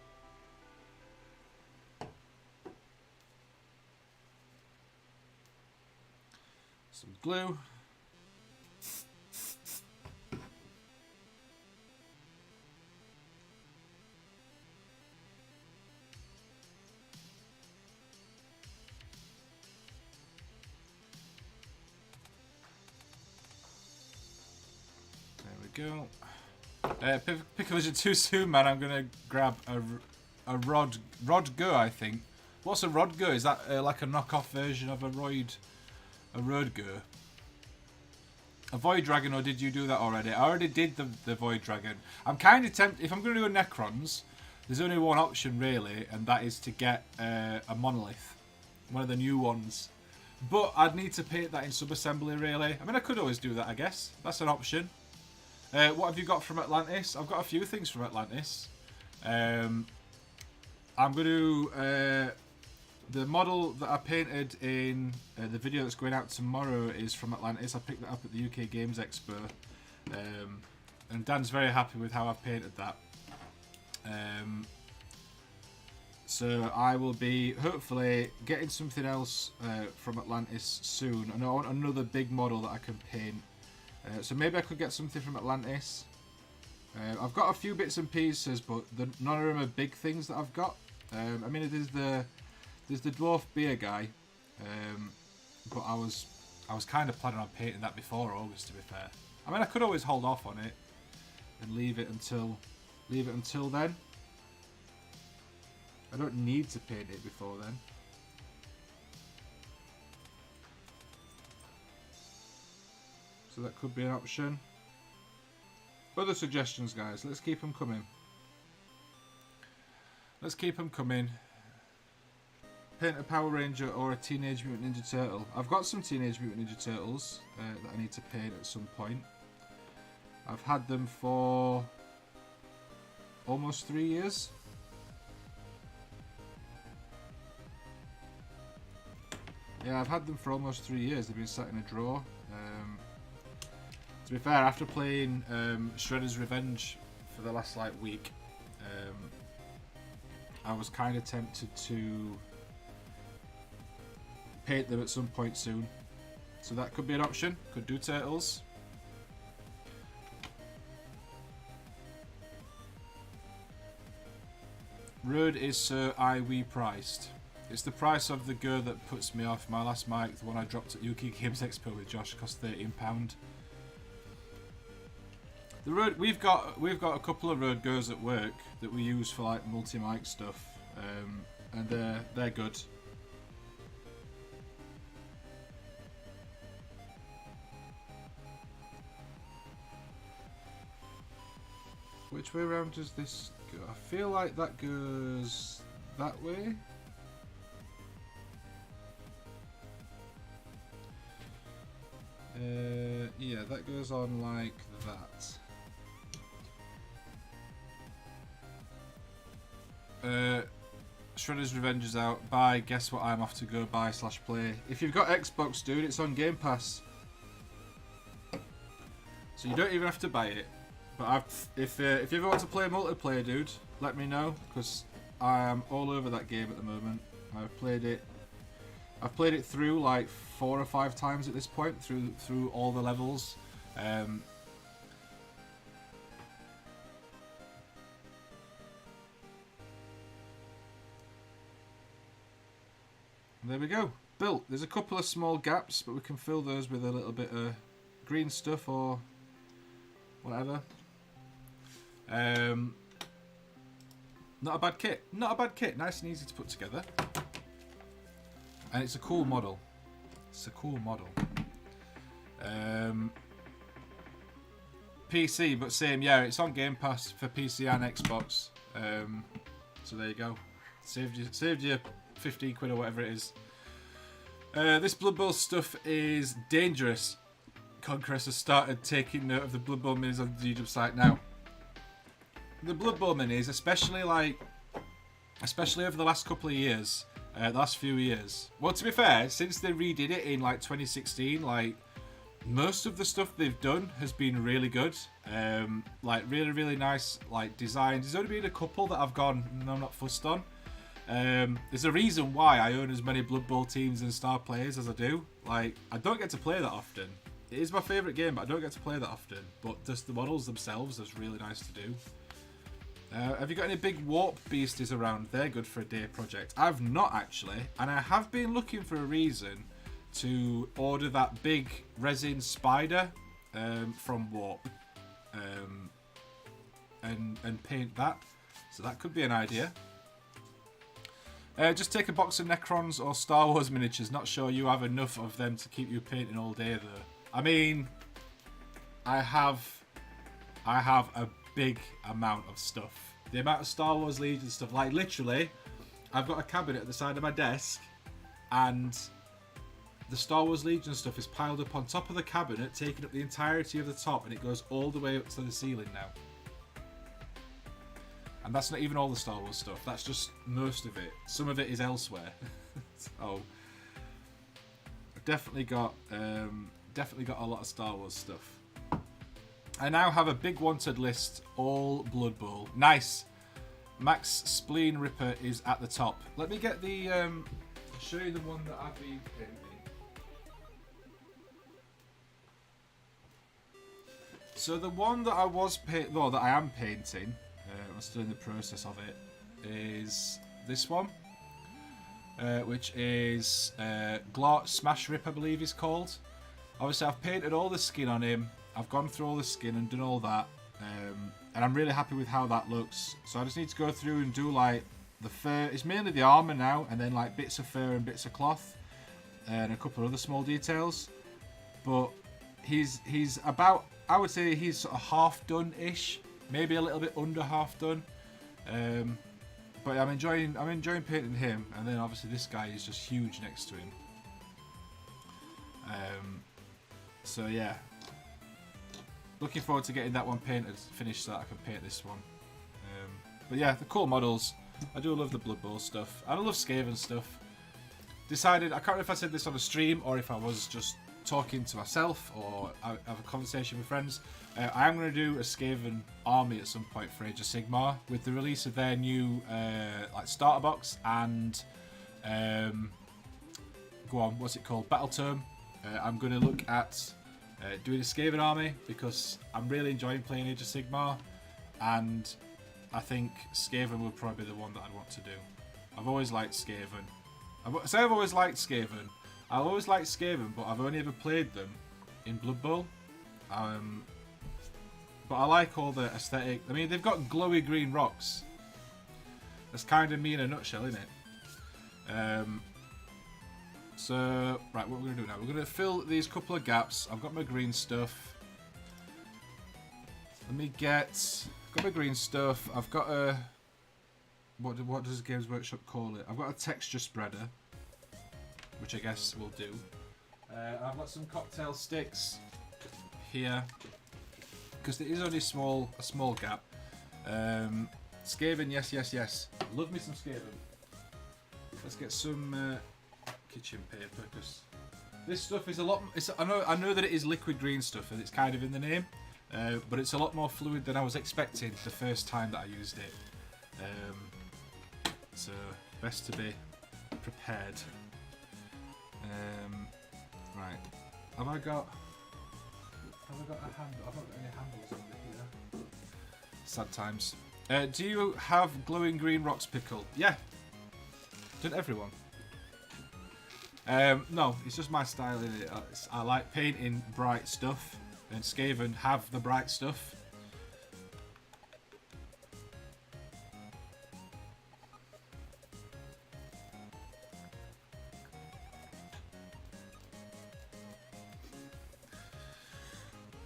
Speaker 1: Some glue. Go. Pickle Vision too soon, man. I'm gonna grab a rod go. I think. What's a rod go? Is that like a knockoff version of a road go? A Void Dragon, or did you do that already? I already did the Void Dragon. I'm kind of tempted. If I'm gonna do a Necrons, there's only one option really, and that is to get a Monolith, one of the new ones. But I'd need to paint that in sub-assembly really. I mean, I could always do that. I guess that's an option. What have you got from Atlantis? I've got a few things from Atlantis. I'm going to... the model that I painted in the video that's going out tomorrow is from Atlantis. I picked that up at the UK Games Expo. And Dan's very happy with how I've painted that. So I will be hopefully getting something else from Atlantis soon. And I want another big model that I can paint. So maybe I could get something from Atlantis. I've got a few bits and pieces, but none of them are big things that I've got. I mean, there's the dwarf beer guy, but I was kind of planning on painting that before August. To be fair, I mean, I could always hold off on it and leave it until then. I don't need to paint it before then. So that could be an option. Other suggestions, guys. Let's keep them coming. Let's keep them coming. Paint a Power Ranger or a Teenage Mutant Ninja Turtle. I've got some Teenage Mutant Ninja Turtles that I need to paint at some point. I've had them for almost 3 years. Yeah, I've had them for almost 3 years. They've been sat in a drawer. To be fair, after playing Shredder's Revenge for the last week, I was kind of tempted to paint them at some point soon. So that could be an option. Could do turtles. Road is so we priced. It's the price of the go that puts me off. My last mic, the one I dropped at UK Games Expo with Josh, cost £13. The road we've got a couple of road goes at work that we use for multi-mic stuff, and they're good. Which way around does this go? I feel like that goes that way. Yeah, that goes on like that. Shredder's Revenge is out. Buy. Guess what I'm off to go buy / play. If you've got Xbox, dude, it's on Game Pass. So you don't even have to buy it. But if you ever want to play multiplayer, dude, let me know, because I am all over that game at the moment. I've played it through 4 or 5 times at this point, through all the levels. There we go. Built. There's a couple of small gaps, but we can fill those with a little bit of green stuff or whatever. Not a bad kit. Not a bad kit. Nice and easy to put together. And it's a cool model. It's a cool model. PC, but same, yeah, it's on Game Pass for PC and Xbox. So there you go. Saved you 15 quid or whatever it is. This Blood Bowl stuff is dangerous. Conquest has started taking note of the Blood Bowl minis on the YouTube site now. The Blood Bowl minis, especially over the last couple of years, the last few years. Well, to be fair, since they redid it in like 2016, like most of the stuff they've done has been really good. Like really, really nice like designs. There's only been a couple that I've gone, no, I'm not fussed on. There's a reason why I own as many Blood Bowl teams and star players as I do. Like, I don't get to play that often. It is my favourite game, but I don't get to play that often. But just the models themselves is really nice to do. Have you got any big warp beasties around? They're good for a day project. I've not actually, and I have been looking for a reason to order that big resin spider from Warp and paint that. So that could be an idea. Just take a box of Necrons or Star Wars miniatures. Not sure you have enough of them to keep you painting all day though. I mean, I have a big amount of stuff. The amount of Star Wars Legion stuff, like literally, I've got a cabinet at the side of my desk, and the Star Wars Legion stuff is piled up on top of the cabinet, taking up the entirety of the top, and it goes all the way up to the ceiling now. And that's not even all the Star Wars stuff. That's just most of it. Some of it is elsewhere. So, I've definitely got a lot of Star Wars stuff. I now have a big wanted list, all Blood Bowl. Nice. Max Spleen Ripper is at the top. Let me get the show you the one that I've been painting. So the one that I am painting, I'm still in the process of it, is this one, which is Glart Smash Rip, I believe he's called. Obviously, I've painted all the skin on him. I've gone through all the skin and done all that, and I'm really happy with how that looks. So I just need to go through and do like the fur. It's mainly the armor now, and then like bits of fur and bits of cloth, and a couple of other small details. But he's about, I would say he's sort of half done-ish, maybe a little bit under half done. But I'm enjoying painting him, and then obviously this guy is just huge next to him. So yeah, looking forward to getting that one painted, finished, so that I can paint this one. But yeah, the cool models. I do love the Blood Bowl stuff, and I love Skaven stuff. Decided, I can't remember if I said this on a stream or if I was just talking to myself or have a conversation with friends. I am going to do a Skaven army at some point for Age of Sigmar with the release of their new like starter box and what's it called? Battle Tome. I'm going to look at doing a Skaven army because I'm really enjoying playing Age of Sigmar, and I think Skaven would probably be the one that I'd want to do. I've always liked Skaven. I've always liked Skaven. I've always liked Skaven, but I've only ever played them in Blood Bowl. But I like all the aesthetic. I mean, they've got glowy green rocks. That's kind of me in a nutshell, isn't it? So, right, what we're going to do now, we're going to fill these couple of gaps. I've got my green stuff. Let me get... I've got my green stuff. I've got a... What does Games Workshop call it? I've got a texture spreader, which I guess will do. I've got some cocktail sticks here, because there is only a small gap. Skaven, yes. Love me some Skaven. Let's get some kitchen paper, because this stuff is a lot. I know that it is liquid green stuff, and it's kind of in the name, but it's a lot more fluid than I was expecting the first time that I used it. So best to be prepared. Right, have I got a handle? I've not got any handles on here. Sad times. Do you have glowing green rocks, Pickle? Yeah. Don't everyone? No, it's just my style. I like painting bright stuff, and Skaven have the bright stuff.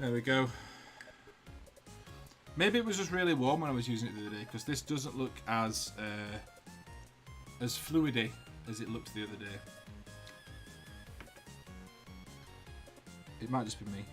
Speaker 1: There we go. Maybe it was just really warm when I was using it the other day, because this doesn't look as fluidy as it looked the other day. It might just be me.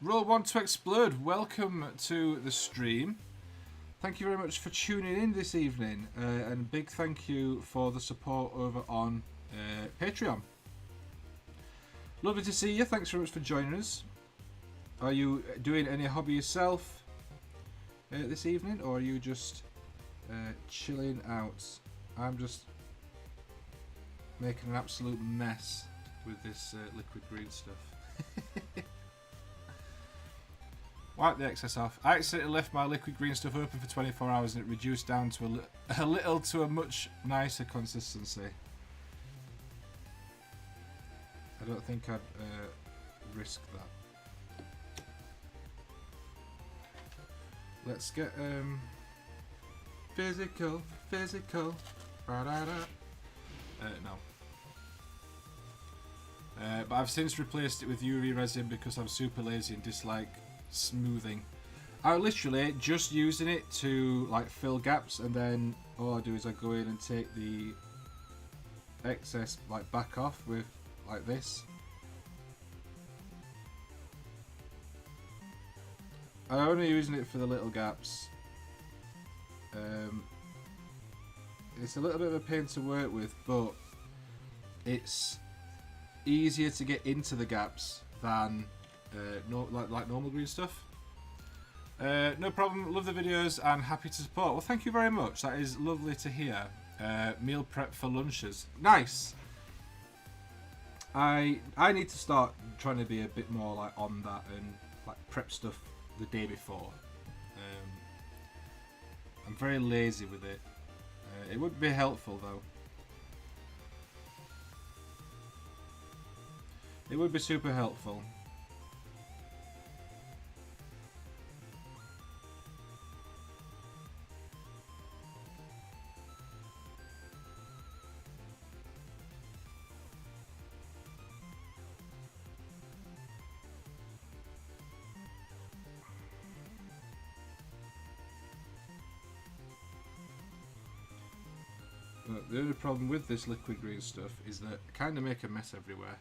Speaker 1: Roll 1 to explode. Welcome to the stream. Thank you very much for tuning in this evening, and big thank you for the support over on Patreon. Lovely to see you. Thanks very much for joining us. Are you doing any hobby yourself this evening, or are you just chilling out? I'm just making an absolute mess with this liquid green stuff. Wipe the excess off. I accidentally left my liquid green stuff open for 24 hours and it reduced down to a little to a much nicer consistency. I don't think I'd risk that. Let's get physical. No. But I've since replaced it with UV resin because I'm super lazy and dislike smoothing. I literally just using it to like fill gaps, and then all I do is I go in and take the excess like back off with like this. I'm only using it for the little gaps. It's a little bit of a pain to work with, but it's easier to get into the gaps than like normal green stuff. No problem. Love the videos and happy to support. Well, thank you very much. That is lovely to hear. Meal prep for lunches. Nice. I need to start trying to be a bit more like on that and like prep stuff the day before. I'm very lazy with it. It would be helpful though. It would be super helpful. But the only problem with this liquid green stuff is that I kind of make a mess everywhere.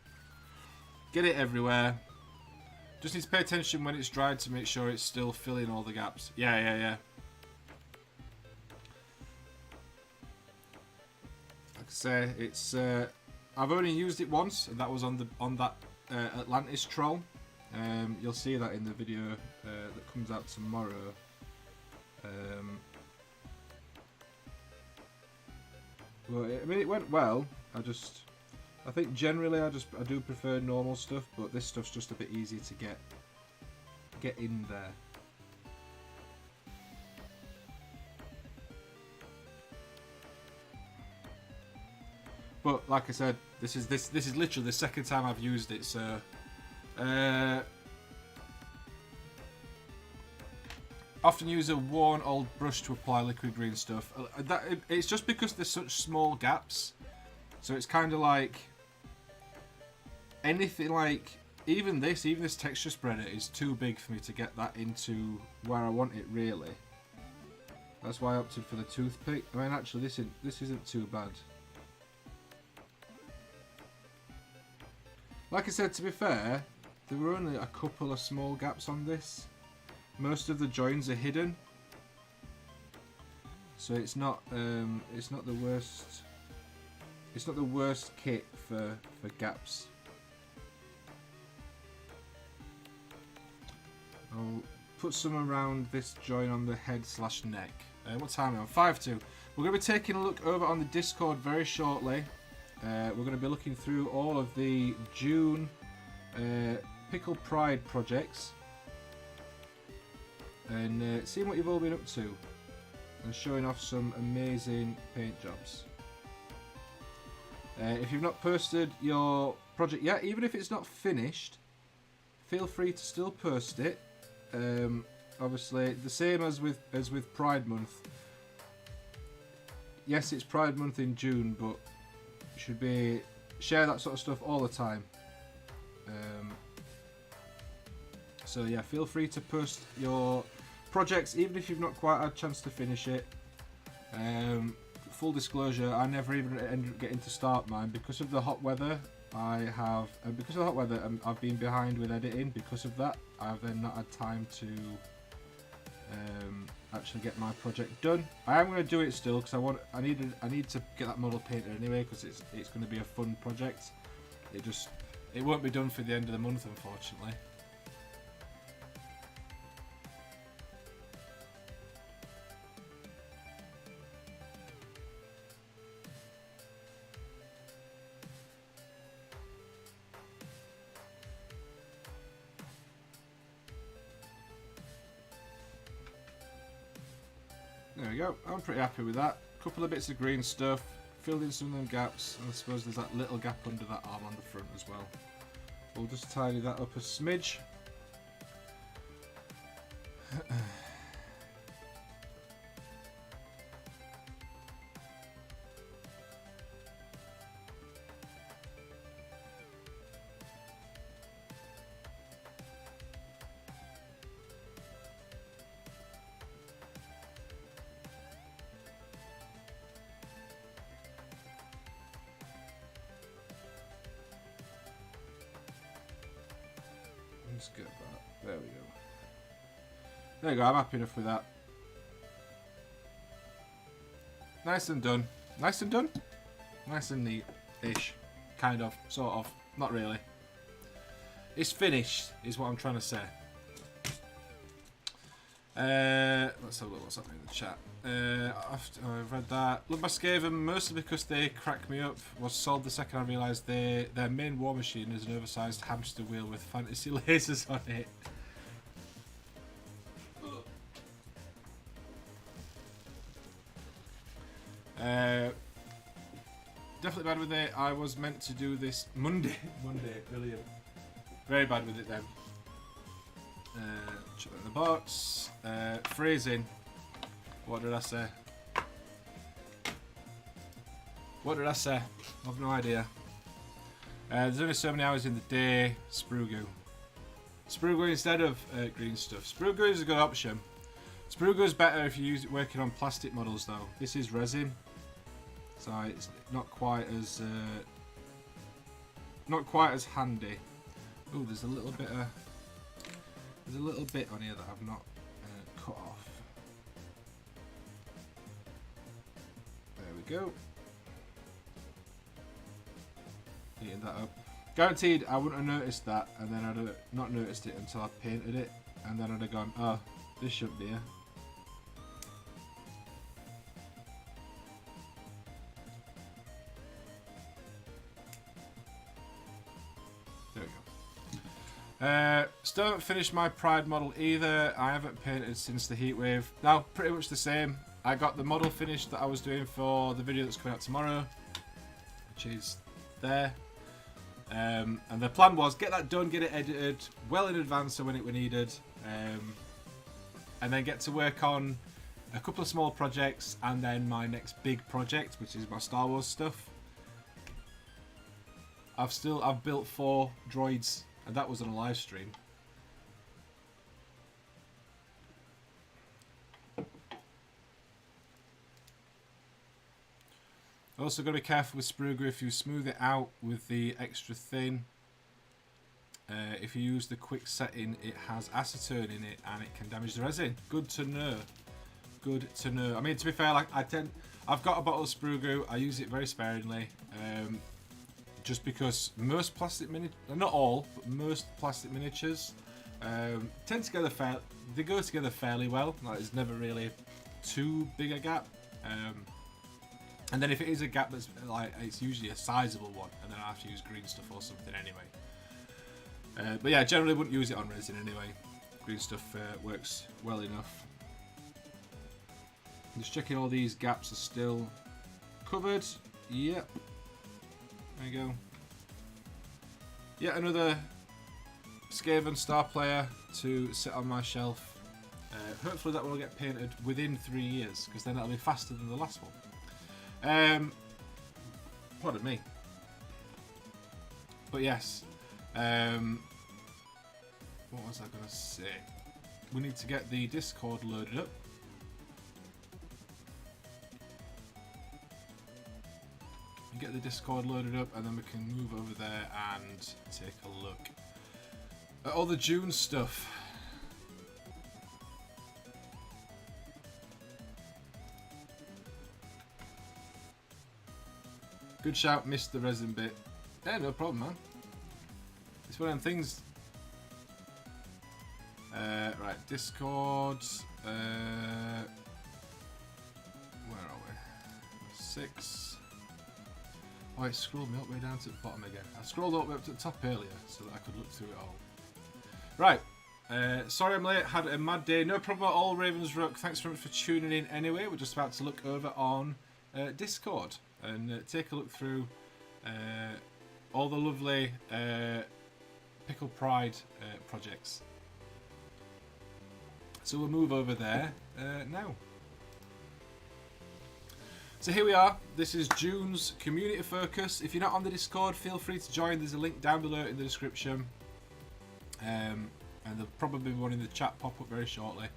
Speaker 1: Get it everywhere. Just need to pay attention when it's dried to make sure it's still filling all the gaps. Yeah. Like I say, it's I've only used it once, and that was on that Atlantis troll. You'll see that in the video that comes out tomorrow. Well, I mean, it went well. I think generally I do prefer normal stuff, but this stuff's just a bit easier to get in there. But like I said, this is literally the second time I've used it, so often use a worn old brush to apply liquid green stuff. It's just because there's such small gaps, so it's kind of like anything like even this texture spreader is too big for me to get that into where I want it really. That's why I opted for the toothpick. I mean, actually, this isn't too bad. Like I said, to be fair, there were only a couple of small gaps on this. Most of the joins are hidden, so it's not the worst. It's not the worst kit for gaps. I'll put some around this join on the head/neck. What time are we on? 5:02. We're going to be taking a look over on the Discord very shortly. we're going to be looking through all of the June Pickle Pride projects and seeing what you've all been up to and showing off some amazing paint jobs. If you've not posted your project yet, even if it's not finished, feel free to still post it. Obviously, the same as with Pride Month. Yes, it's Pride Month in June, but you should share that sort of stuff all the time. So yeah, feel free to post your projects, even if you've not quite had a chance to finish it. Full disclosure, I never even ended up getting to start mine because of the hot weather. I've been behind with editing. Because of that, I've then not had time to actually get my project done. I am going to do it still because I need to get that model painted anyway because it's going to be a fun project. It won't be done for the end of the month, unfortunately. There we go, I'm pretty happy with that. Couple of bits of green stuff, filled in some of them gaps, and I suppose there's that little gap under that arm on the front as well. We'll just tidy that up a smidge. Let's get that. There we go. There you go, I'm happy enough with that. Nice and done. Nice and done? Nice and neat-ish. Kind of. Sort of. Not really. It's finished, is what I'm trying to say. Let's have a look what's happening in the chat. I've read that. Love my Skaven mostly because they crack me up. Was sold the second I realised their main war machine is an oversized hamster wheel with fantasy lasers on it. Definitely bad with it. I was meant to do this Monday. Brilliant. Very bad with it then. Check that in the box. Phrasing. What did I say? What did I say? I've no idea. There's only so many hours in the day. Sprue goo. Sprue goo instead of green stuff. Sprue goo is a good option. Sprue goo is better if you use it working on plastic models though. This is resin, so it's not quite as handy. Oh, there's a little bit on here that I've not cut off. There we go. Heating that up. Guaranteed I wouldn't have noticed that, and then I'd have not noticed it until I painted it, and then I'd have gone, oh, this shouldn't be here. There we go. Still haven't finished my Pride model either. I haven't painted since the heatwave. Now, pretty much the same. I got the model finished that I was doing for the video that's coming out tomorrow, which is there. And the plan was get that done, get it edited well in advance of when it were needed, and then get to work on a couple of small projects and then my next big project, which is my Star Wars stuff. I've built 4 droids, and that was on a live stream. Also got to be careful with sprue glue. If you smooth it out with the extra thin, if you use the quick setting, it has acetone in it and it can damage the resin. Good to know. Good to know. I mean, to be fair, like I've got a bottle of sprue glue. I use it very sparingly, just because most plastic not all, but most plastic miniatures tend together they go together fairly well. Like, there's never really too big a gap. And then if it is a gap that's like, it's usually a sizable one, and then I have to use green stuff or something anyway. But yeah, generally wouldn't use it on resin anyway. Green stuff works well enough. Just checking all these gaps are still covered. Yep. There you go. Yet another Skaven Star Player to sit on my shelf. Hopefully that will get painted within 3 years, because then that'll be faster than the last one. Pardon me. But yes. What was I going to say? We need to get the Discord loaded up. Get the Discord loaded up, and then we can move over there and take a look at all the June stuff. Good shout, missed the resin bit. Yeah, no problem, man. It's one of them things. Right, Discord. Where are we? 6. Oh, it scrolled me all the way down to the bottom again. I scrolled all the way up to the top earlier so that I could look through it all. Right. Sorry I'm late. Had a mad day. No problem at all, Ravensrook. Thanks very much for tuning in anyway. We're just about to look over on Discord and take a look through all the lovely Pickle Pride projects. So we'll move over there now. So here we are. This is June's community focus. If you're not on the Discord, feel free to join. There's a link down below in the description. And there'll probably be one in the chat pop up very shortly.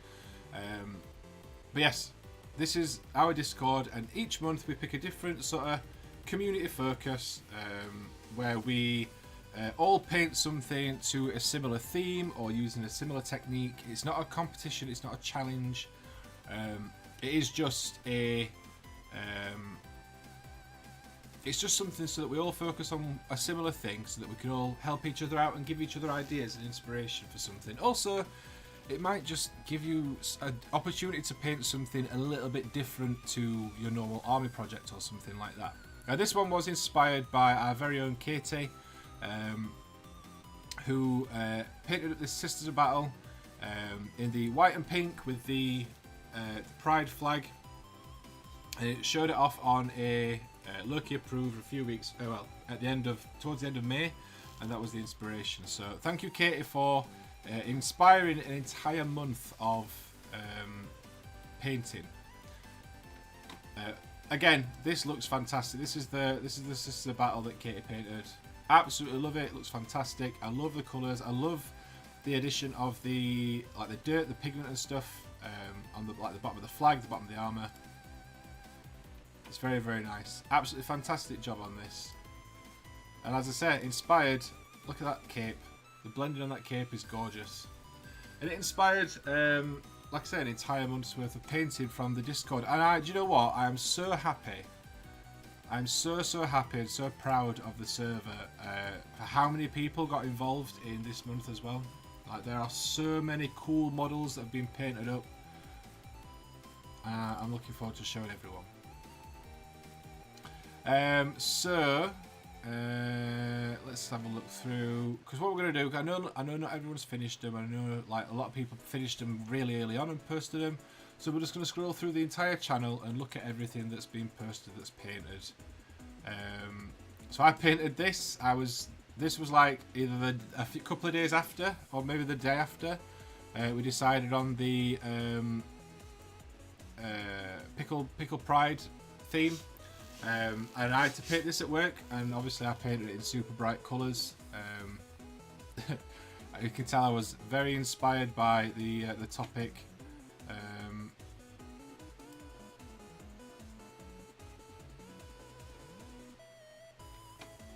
Speaker 1: But yes, this is our Discord, and each month we pick a different sort of community focus where we all paint something to a similar theme or using a similar technique. It's not a competition, it's not a challenge. It is just a it's just something so that we all focus on a similar thing, so that we can all help each other out and give each other ideas and inspiration for something. Also, it might just give you an opportunity to paint something a little bit different to your normal army project or something like that. Now, this one was inspired by our very own Katie, who painted up this Sisters of Battle in the white and pink with the Pride flag. And it showed it off on a Loki approved a few weeks, towards the end of May, and that was the inspiration. So thank you, Katie, for inspiring an entire month of painting. Again, this looks fantastic. This is the Sister Battle that Katie painted. Absolutely love it. It looks fantastic. I love the colours. I love the addition of the dirt, the pigment and stuff on the bottom of the flag, the bottom of the armour. It's very, very nice. Absolutely fantastic job on this. And as I said, inspired. Look at that cape. The blending on that cape is gorgeous. And it inspired, like I said, an entire month's worth of painting from the Discord. And do you know what? I am so happy. I'm so happy and so proud of the server for how many people got involved in this month as well. Like, there are so many cool models that have been painted up. I'm looking forward to showing everyone. Let's have a look through, because what we're going to do, I know not everyone's finished them. I know like a lot of people finished them really early on and posted them, so we're just going to scroll through the entire channel and look at everything that's been posted that's painted. So I painted this. This was like either a couple of days after or maybe the day after we decided on the Pickle Pride theme. And I had to paint this at work, and obviously I painted it in super bright colours. You can tell I was very inspired by the topic.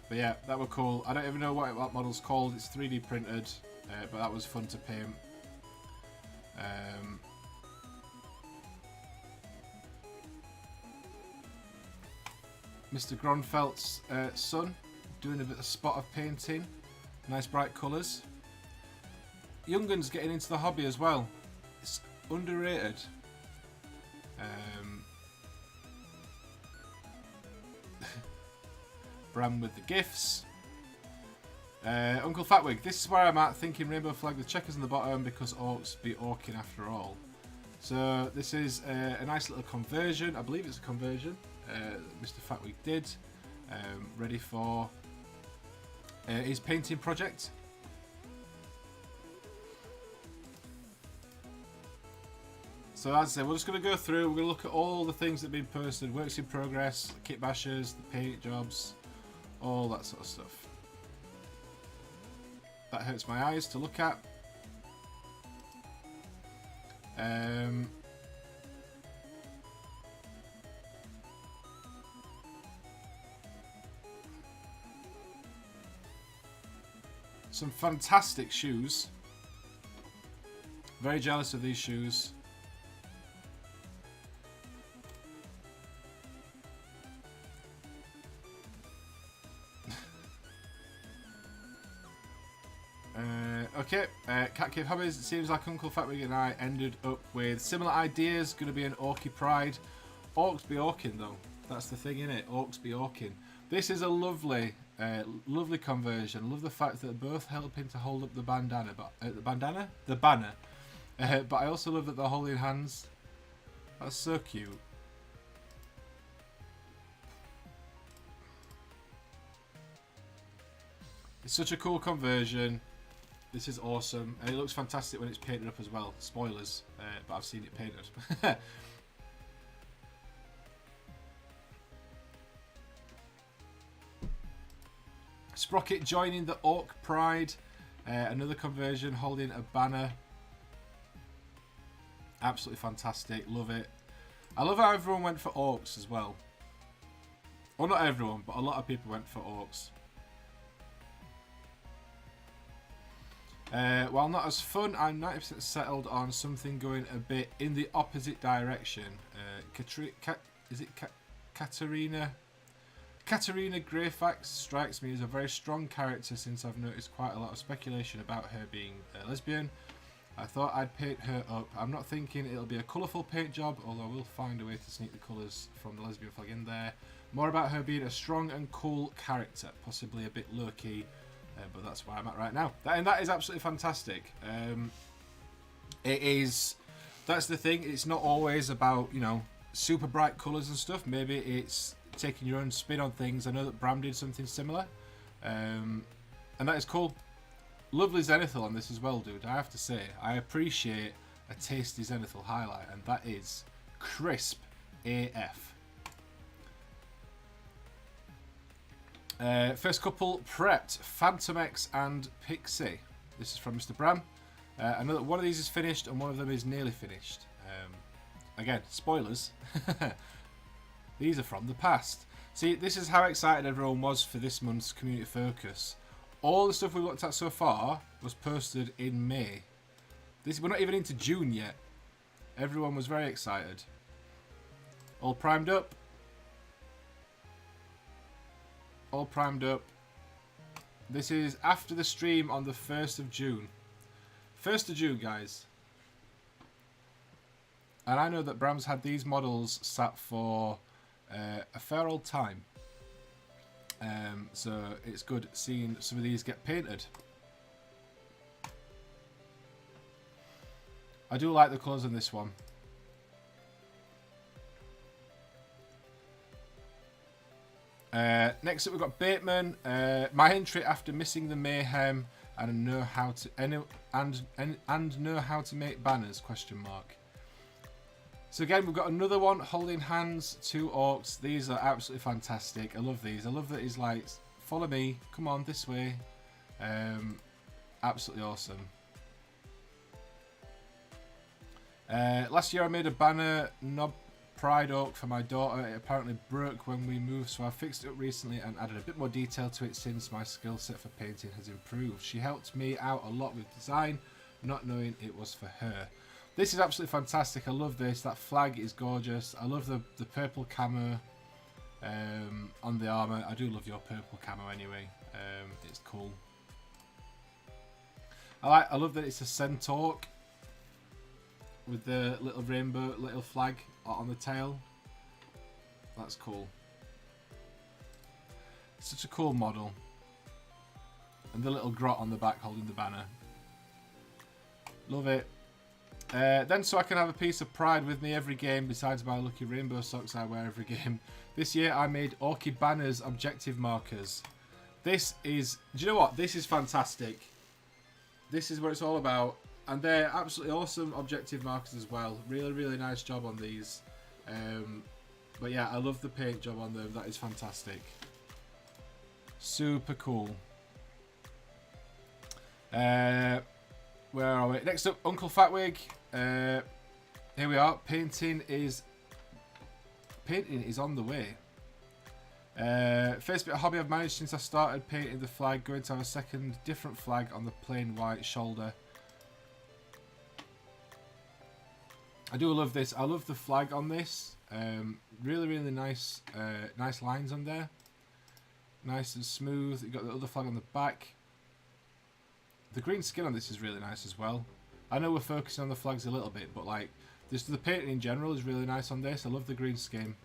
Speaker 1: But yeah, that were cool. I don't even know what that model's called. It's 3D printed, but that was fun to paint. Mr. Gronfeldt's son, doing a bit of spot of painting. Nice bright colours. Youngun's getting into the hobby as well. It's underrated. Bram with the gifts. Uncle Fatwig, this is where I'm at, thinking rainbow flag with checkers on the bottom because orcs be orking after all. So this is a nice little conversion. I believe it's a conversion Mr. Fatwig did. Ready for his painting project. So as I said, we're just going to go through, we're going to look at all the things that have been posted, works in progress, the kit bashers, the paint jobs, all that sort of stuff. That hurts my eyes to look at. Some fantastic shoes. Very jealous of these shoes. Okay, Cat Cave Hobbies, it seems like Uncle Fatwig and I ended up with similar ideas. Going to be an Orky Pride. Orcs be orking though. That's the thing, innit? Orcs be orking. This is a lovely, lovely conversion. Love the fact that they're both helping to hold up the bandana, but the banner. But I also love that they're holding hands. That's so cute. It's such a cool conversion. This is awesome, and it looks fantastic when it's painted up as well. Spoilers, but I've seen it painted. Sprocket joining the Orc Pride. Another conversion holding a banner. Absolutely fantastic. Love it. I love how everyone went for orcs as well. Well, not everyone, but a lot of people went for orcs. While not as fun, I'm 90% settled on something going a bit in the opposite direction. Katarina Greyfax strikes me as a very strong character since I've noticed quite a lot of speculation about her being a lesbian. I thought I'd paint her up. I'm not thinking it'll be a colourful paint job, although I will find a way to sneak the colours from the lesbian flag in there. More about her being a strong and cool character, possibly a bit low-key. But that's where I'm at right now. And that is absolutely fantastic. It is. That's the thing. It's not always about, you know, super bright colours and stuff. Maybe it's taking your own spin on things. I know that Bram did something similar. And that is cool. Lovely Zenithal on this as well, dude. I have to say, I appreciate a tasty Zenithal highlight. And that is crisp AF. First couple prepped, Phantom X and Pixie. This is from Mr. Bram. I know that one of these is finished and one of them is nearly finished. Again, spoilers. These are from the past. See, this is how excited everyone was for this month's community focus. All the stuff we looked at so far was posted in May. We're not even into June yet. Everyone was very excited. All primed up. All primed up. This is after the stream on the 1st of June. 1st of June, guys. And I know that Bram's had these models sat for a fair old time. So it's good seeing some of these get painted. I do like the colours in this one. Next up we've got Bateman. My entry after missing the mayhem and know how to make banners ? So again we've got another one holding hands, 2 orcs. These are absolutely fantastic. I love these. I love that he's like, follow me, come on this way. Absolutely awesome. Last year I made a banner knob Pride Oak for my daughter. It apparently broke when we moved, so I fixed it up recently and added a bit more detail to it since my skill set for painting has improved. She helped me out a lot with design, not knowing it was for her. This is absolutely fantastic. I love this. That flag is gorgeous. I love the purple camo on the armour. I do love your purple camo anyway. It's cool. I love that it's a centaur with the little rainbow, little flag on the tail. That's cool. Such a cool model. And the little grot on the back holding the banner. Love it. Then so I can have a piece of pride with me every game besides my lucky rainbow socks I wear every game. This year I made Orky banners objective markers. This is... Do you know what? This is fantastic. This is what it's all about. And they're absolutely awesome objective markers as well. Really, really nice job on these. But yeah, I love the paint job on them. That is fantastic. Super cool. Where are we? Next up, Uncle Fatwig. Here we are. Painting is on the way. First bit of hobby I've managed since I started painting the flag. Going to have a second different flag on the plain white shoulder. I do love this. I love the flag on this. Really, really nice, nice lines on there. Nice and smooth. You got the other flag on the back. The green skin on this is really nice as well. I know we're focusing on the flags a little bit, but like the painting in general is really nice on this. I love the green skin.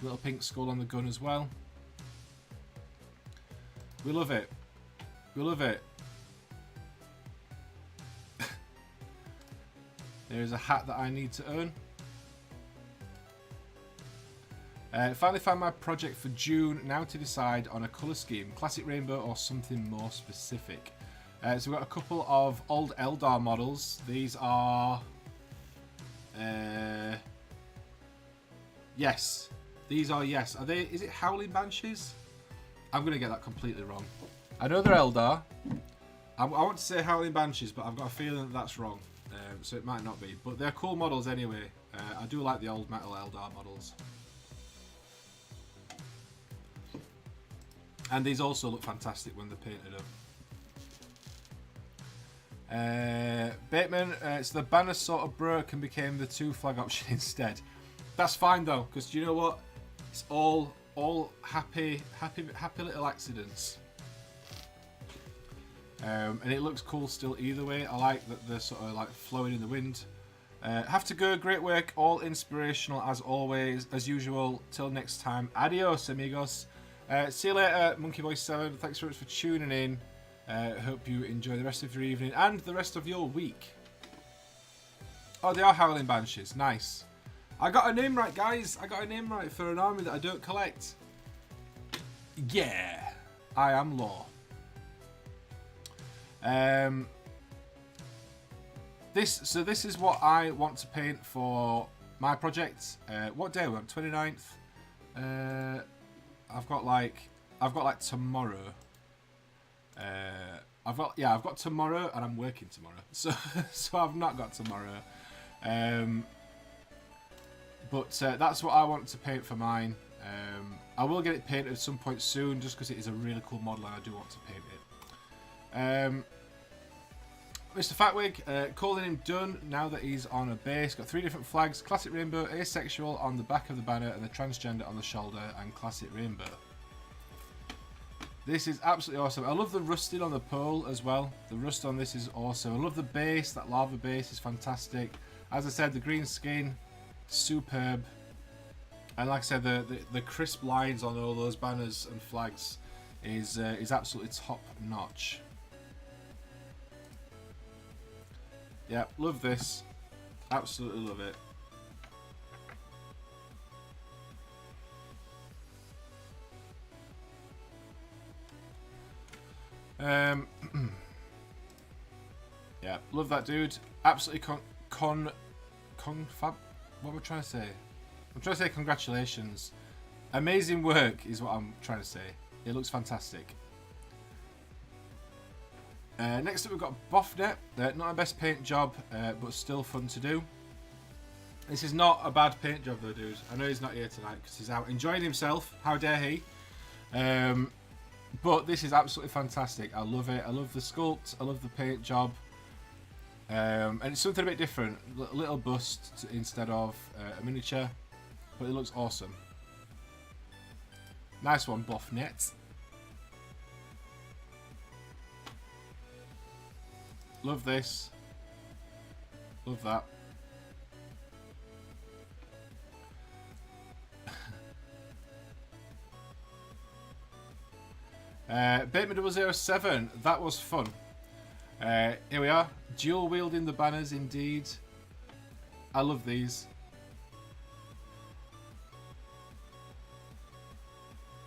Speaker 1: Little pink skull on the gun as well. We love it. We love it. There's a hat that I need to earn. Finally found my project for June. Now to decide on a colour scheme. Classic rainbow or something more specific. So we've got a couple of old Eldar models. These are... yes. These are yes. Are they? Is it Howling Banshees? I'm going to get that completely wrong. I know they're Eldar. I want to say Howling Banshees, but I've got a feeling that that's wrong. So it might not be. But they're cool models anyway. I do like the old metal Eldar models. And these also look fantastic when they're painted up. Bateman, so the banner sort of broke and became the 2 flag option instead. That's fine though, because you know what? It's all happy little accidents. And it looks cool still either way. I like that they're sort of like flowing in the wind. Have to go. Great work. All inspirational as always, as usual. Till next time. Adios, amigos. See you later, Monkey Boy 7. Thanks very much for tuning in. Hope you enjoy the rest of your evening and the rest of your week. Oh, they are Howling Banshees. Nice. I got a name right, guys. I got a name right for an army that I don't collect. Yeah. I am Law. This is what I want to paint for my project. What day are we on? 29th. I've got like tomorrow. I've got tomorrow and I'm working tomorrow. So I've not got tomorrow. But that's what I want to paint for mine. I will get it painted at some point soon, just because it is a really cool model and I do want to paint it. Mr. Fatwig, calling him done now that he's on a base. Got 3 different flags: classic rainbow, asexual on the back of the banner, and the transgender on the shoulder, and classic rainbow. This is absolutely awesome. I love the rusting on the pole as well. The rust on this is awesome. I love the base. That lava base is fantastic. As I said, the green skin, superb. And like I said, the crisp lines on all those banners and flags is absolutely top notch. Yeah, love this. Absolutely love it. Yeah, love that dude. Absolutely confab. What am I trying to say? I'm trying to say congratulations. Amazing work is what I'm trying to say. It looks fantastic. Next up we've got Boffnet. Not my best paint job, but still fun to do. This is not a bad paint job though, dude. I know he's not here tonight because he's out enjoying himself. How dare he? But this is absolutely fantastic. I love it. I love the sculpt. I love the paint job. And it's something a bit different. A little bust instead of a miniature. But it looks awesome. Nice one, Boffnet. Love this. Love that. Bateman007, that was fun. Here we are, dual wielding the banners indeed. I love these.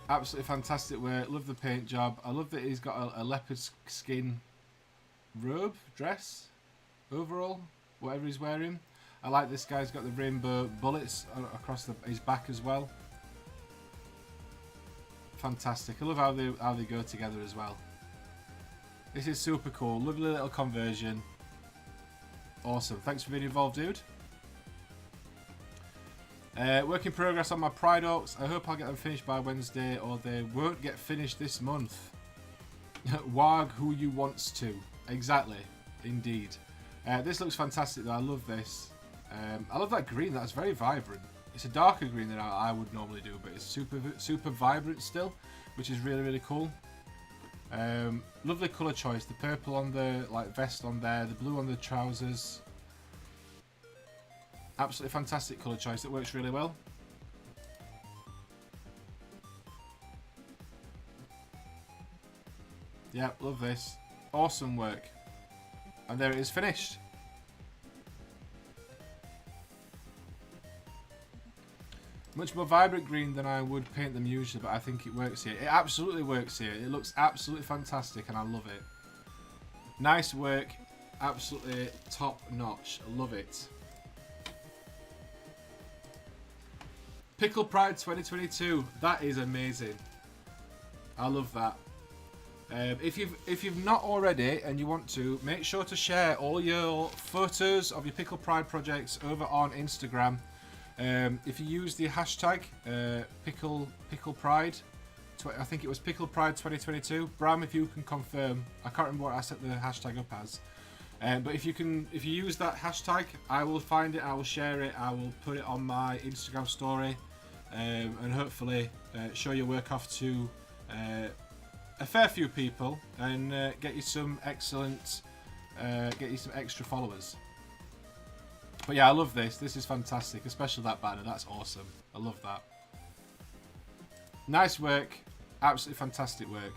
Speaker 1: Absolutely fantastic work. Love the paint job. I love that he's got a leopard skin robe, dress, overall, whatever he's wearing. I like this guy's got the rainbow bullets across his back as well. Fantastic. I love how they go together as well. This is super cool. Lovely little conversion. Awesome. Thanks for being involved, dude. Work in progress on my Pride Oaks. I hope I'll get them finished by Wednesday, or they won't get finished this month. Wag who you wants to. Exactly. Indeed. This looks fantastic though. I love this. I love that green. That's very vibrant. It's a darker green than I would normally do, but it's super vibrant still, which is really, really cool. Lovely colour choice. The purple on the vest on there, the blue on the trousers. Absolutely fantastic colour choice. It works really well. Yeah, love this. Awesome work. And there it is, finished. Much more vibrant green than I would paint them usually, but I think it works here. It absolutely works here. It looks absolutely fantastic and I love it. Nice work. Absolutely top notch. Love it. Pickle Pride 2022. That is amazing. I love that. If you've not already and you want to, make sure to share all your photos of your Pickle Pride projects over on Instagram. If you use the hashtag Pickle Pride, I think it was Pickle Pride 2022. Bram, if you can confirm, I can't remember what I set the hashtag up as. But if you use that hashtag, I will find it, I will share it, I will put it on my Instagram story, and hopefully show your work off to a fair few people and get you some excellent, get you some extra followers. But yeah, I love this. This is fantastic, especially that banner. That's awesome. I love that. Nice work. Absolutely fantastic work.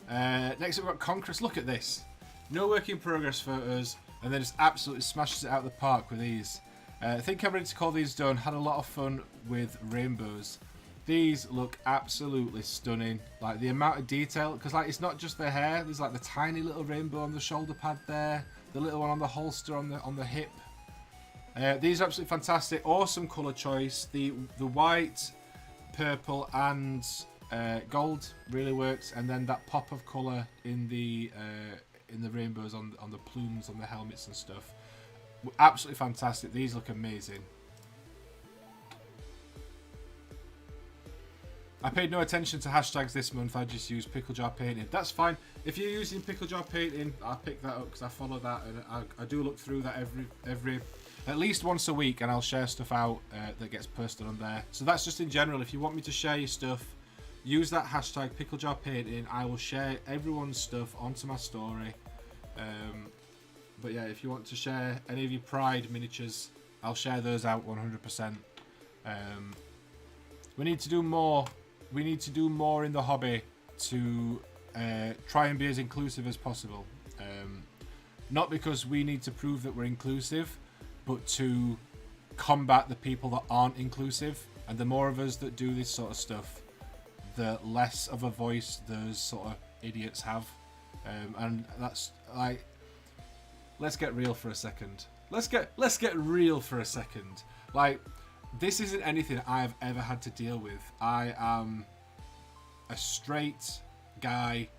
Speaker 1: Next up, we've got Conquerors. Look at this. No work in progress photos, and then just absolutely smashes it out of the park with these. I think I'm ready to call these done. Had a lot of fun with rainbows. These look absolutely stunning. Like the amount of detail, because like it's not just the hair. There's like the tiny little rainbow on the shoulder pad there, the little one on the holster on the hip. These are absolutely fantastic. Awesome colour choice. The white, purple, and gold really works, and then that pop of colour in the rainbows on the plumes on the helmets and stuff. Absolutely fantastic. These look amazing. I paid no attention to hashtags this month. I just used Pickle Jar Painting. That's fine. If you're using Pickle Jar Painting, I'll pick that up because I follow that, and I do look through that every at least once a week, and I'll share stuff out that gets posted on there. So that's just in general. If you want me to share your stuff, use that hashtag Pickle Jar Painting. I will share everyone's stuff onto my story. But yeah, if you want to share any of your Pride miniatures, I'll share those out 100%. We need to do more. We need to do more in the hobby to try and be as inclusive as possible. Not because we need to prove that we're inclusive, but to combat the people that aren't inclusive. And the more of us that do this sort of stuff, the less of a voice those sort of idiots have. And that's like, let's get real for a second. Let's get real for a second. Like, this isn't anything I've ever had to deal with. I am a straight guy.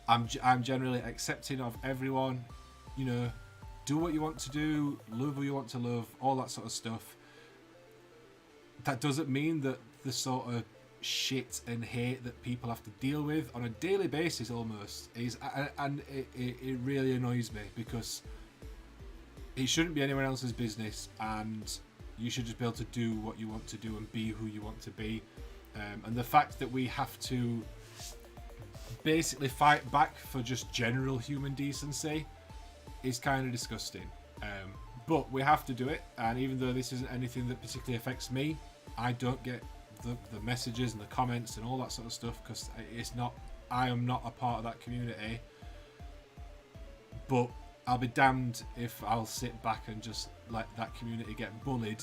Speaker 1: I'm generally accepting of everyone. You know, do what you want to do, love who you want to love, all that sort of stuff. That doesn't mean that the sort of shit and hate that people have to deal with on a daily basis almost is, and it really annoys me, because it shouldn't be anyone else's business, and you should just be able to do what you want to do and be who you want to be. And the fact that we have to basically fight back for just general human decency is kind of disgusting. But we have to do it, and even though this isn't anything that particularly affects me, I don't get the messages and the comments and all that sort of stuff, because I am not a part of that community. But I'll be damned if I'll sit back and just let that community get bullied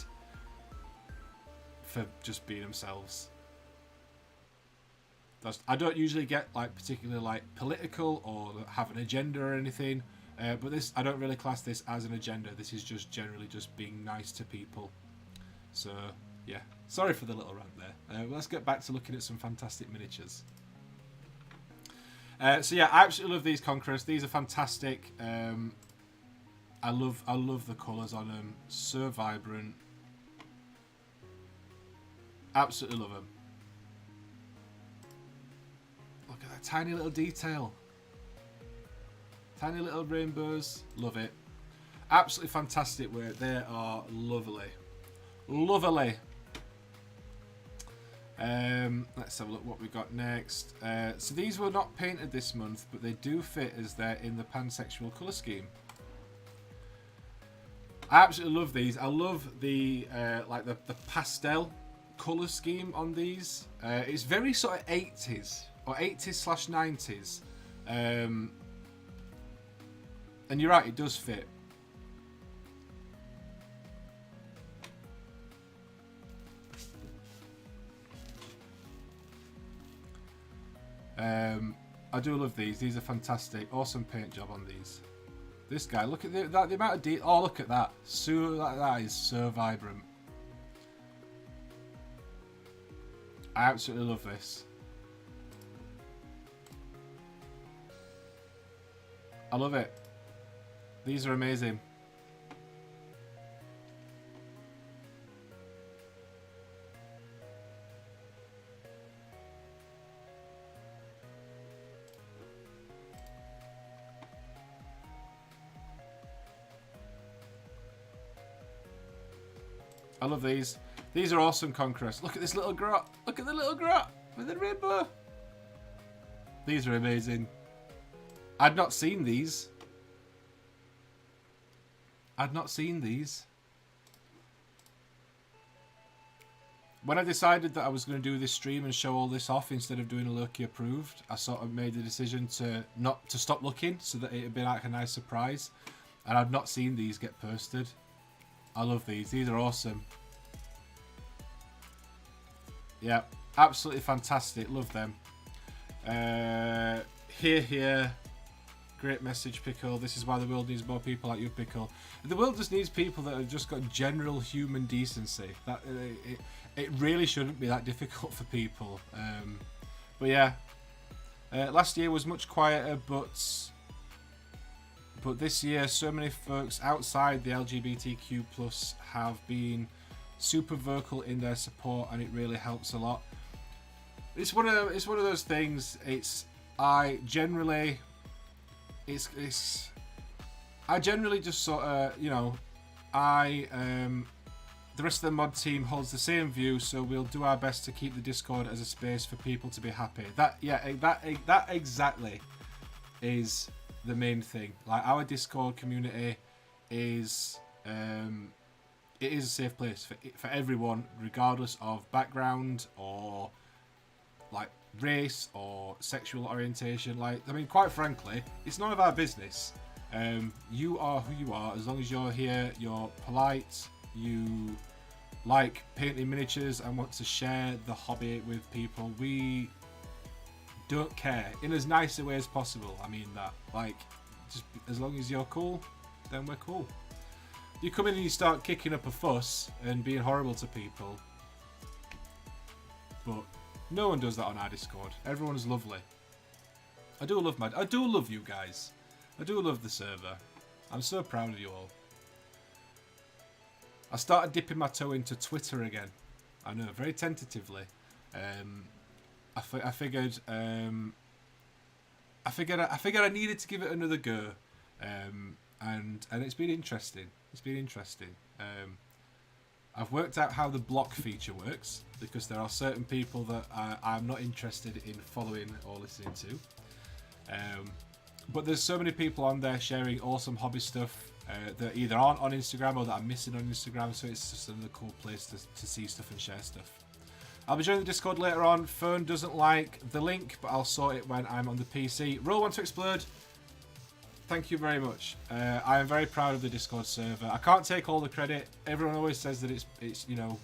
Speaker 1: for just being themselves. I don't usually get like particularly like political or have an agenda or anything, but this, I don't really class this as an agenda. This is just generally just being nice to people. So yeah, sorry for the little rant there. Let's get back to looking at some fantastic miniatures. So yeah, I absolutely love these Conquerors. These are fantastic. I love the colours on them. So vibrant. Absolutely love them. Look at that tiny little detail. Tiny little rainbows. Love it. Absolutely fantastic work. They are lovely. Lovely. Let's have a look what we got next. So these were not painted this month, but they do fit as they're in the pansexual colour scheme. I absolutely love these. I love the like the pastel colour scheme on these. It's very sort of 80s or 80s/90s. And you're right, it does fit. I do love these. These are fantastic. Awesome paint job on these. This guy, look at the amount of detail. Oh, look at that. So that is so vibrant. I absolutely love this. I love it. These are amazing. I love these. These are awesome Conquerors. Look at this little grot. Look at the little grot with the rainbow. These are amazing. I'd not seen these. I'd not seen these. When I decided that I was going to do this stream and show all this off instead of doing a Loki approved, I sort of made the decision to stop looking so that it'd be like a nice surprise. And I've not seen these get posted. I love these. These are awesome. Yeah, absolutely fantastic. Love them. Here. Great message, Pickle. This is why the world needs more people like you, Pickle. The world just needs people that have just got general human decency. That it really shouldn't be that difficult for people. But yeah, last year was much quieter, but this year so many folks outside the LGBTQ+ have been super vocal in their support, and it really helps a lot. It's one of those things. I generally just sort of, you know, the rest of the mod team holds the same view, so we'll do our best to keep the Discord as a space for people to be happy. That exactly is the main thing. Like, our Discord community is it is a safe place for everyone, regardless of background or like race or sexual orientation. Like, I mean, quite frankly, it's none of our business. You are who you are. As long as you're here, you're polite, you like painting miniatures and want to share the hobby with people, we don't care, in as nice a way as possible. I mean that, like, just as long as you're cool, then we're cool. You come in and you start kicking up a fuss and being horrible to people, but no one does that on our Discord. Everyone's lovely. I do love you guys. I do love the server. I'm so proud of you all. I started dipping my toe into Twitter again. I know, very tentatively. I figured I needed to give it another go, and it's been interesting. It's been interesting. I've worked out how the block feature works, because there are certain people that I'm not interested in following or listening to. But there's so many people on there sharing awesome hobby stuff that either aren't on Instagram or that I'm missing on Instagram, so it's just another cool place to see stuff and share stuff. I'll be joining the Discord later on. Phone doesn't like the link, but I'll sort it when I'm on the PC. Roll One to Explode. Thank you very much. I am very proud of the Discord server. I can't take all the credit. Everyone always says that it's you know,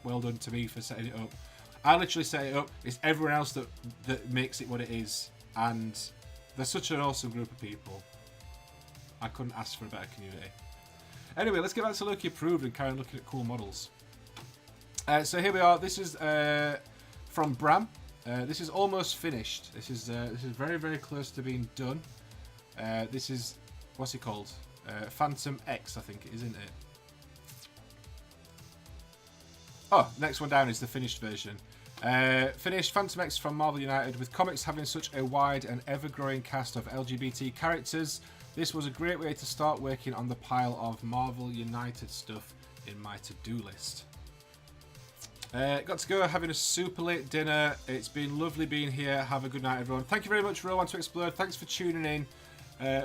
Speaker 1: well done to me for setting it up. I literally set it up. It's everyone else that makes it what it is, and they're such an awesome group of people. I couldn't ask for a better community. Anyway, let's get back to Loki Approved and carry on looking at cool models. So here we are. This is from Bram. This is almost finished. This is very, very close to being done. This is, what's it called? Phantom X, I think it is, isn't it? Oh, next one down is the finished version. Finished Phantom X from Marvel United. With comics having such a wide and ever-growing cast of LGBT characters, this was a great way to start working on the pile of Marvel United stuff in my to-do list. Got to go having a super late dinner. It's been lovely being here. Have a good night, everyone. Thank you very much, Roll One to Explode. Thanks for tuning in.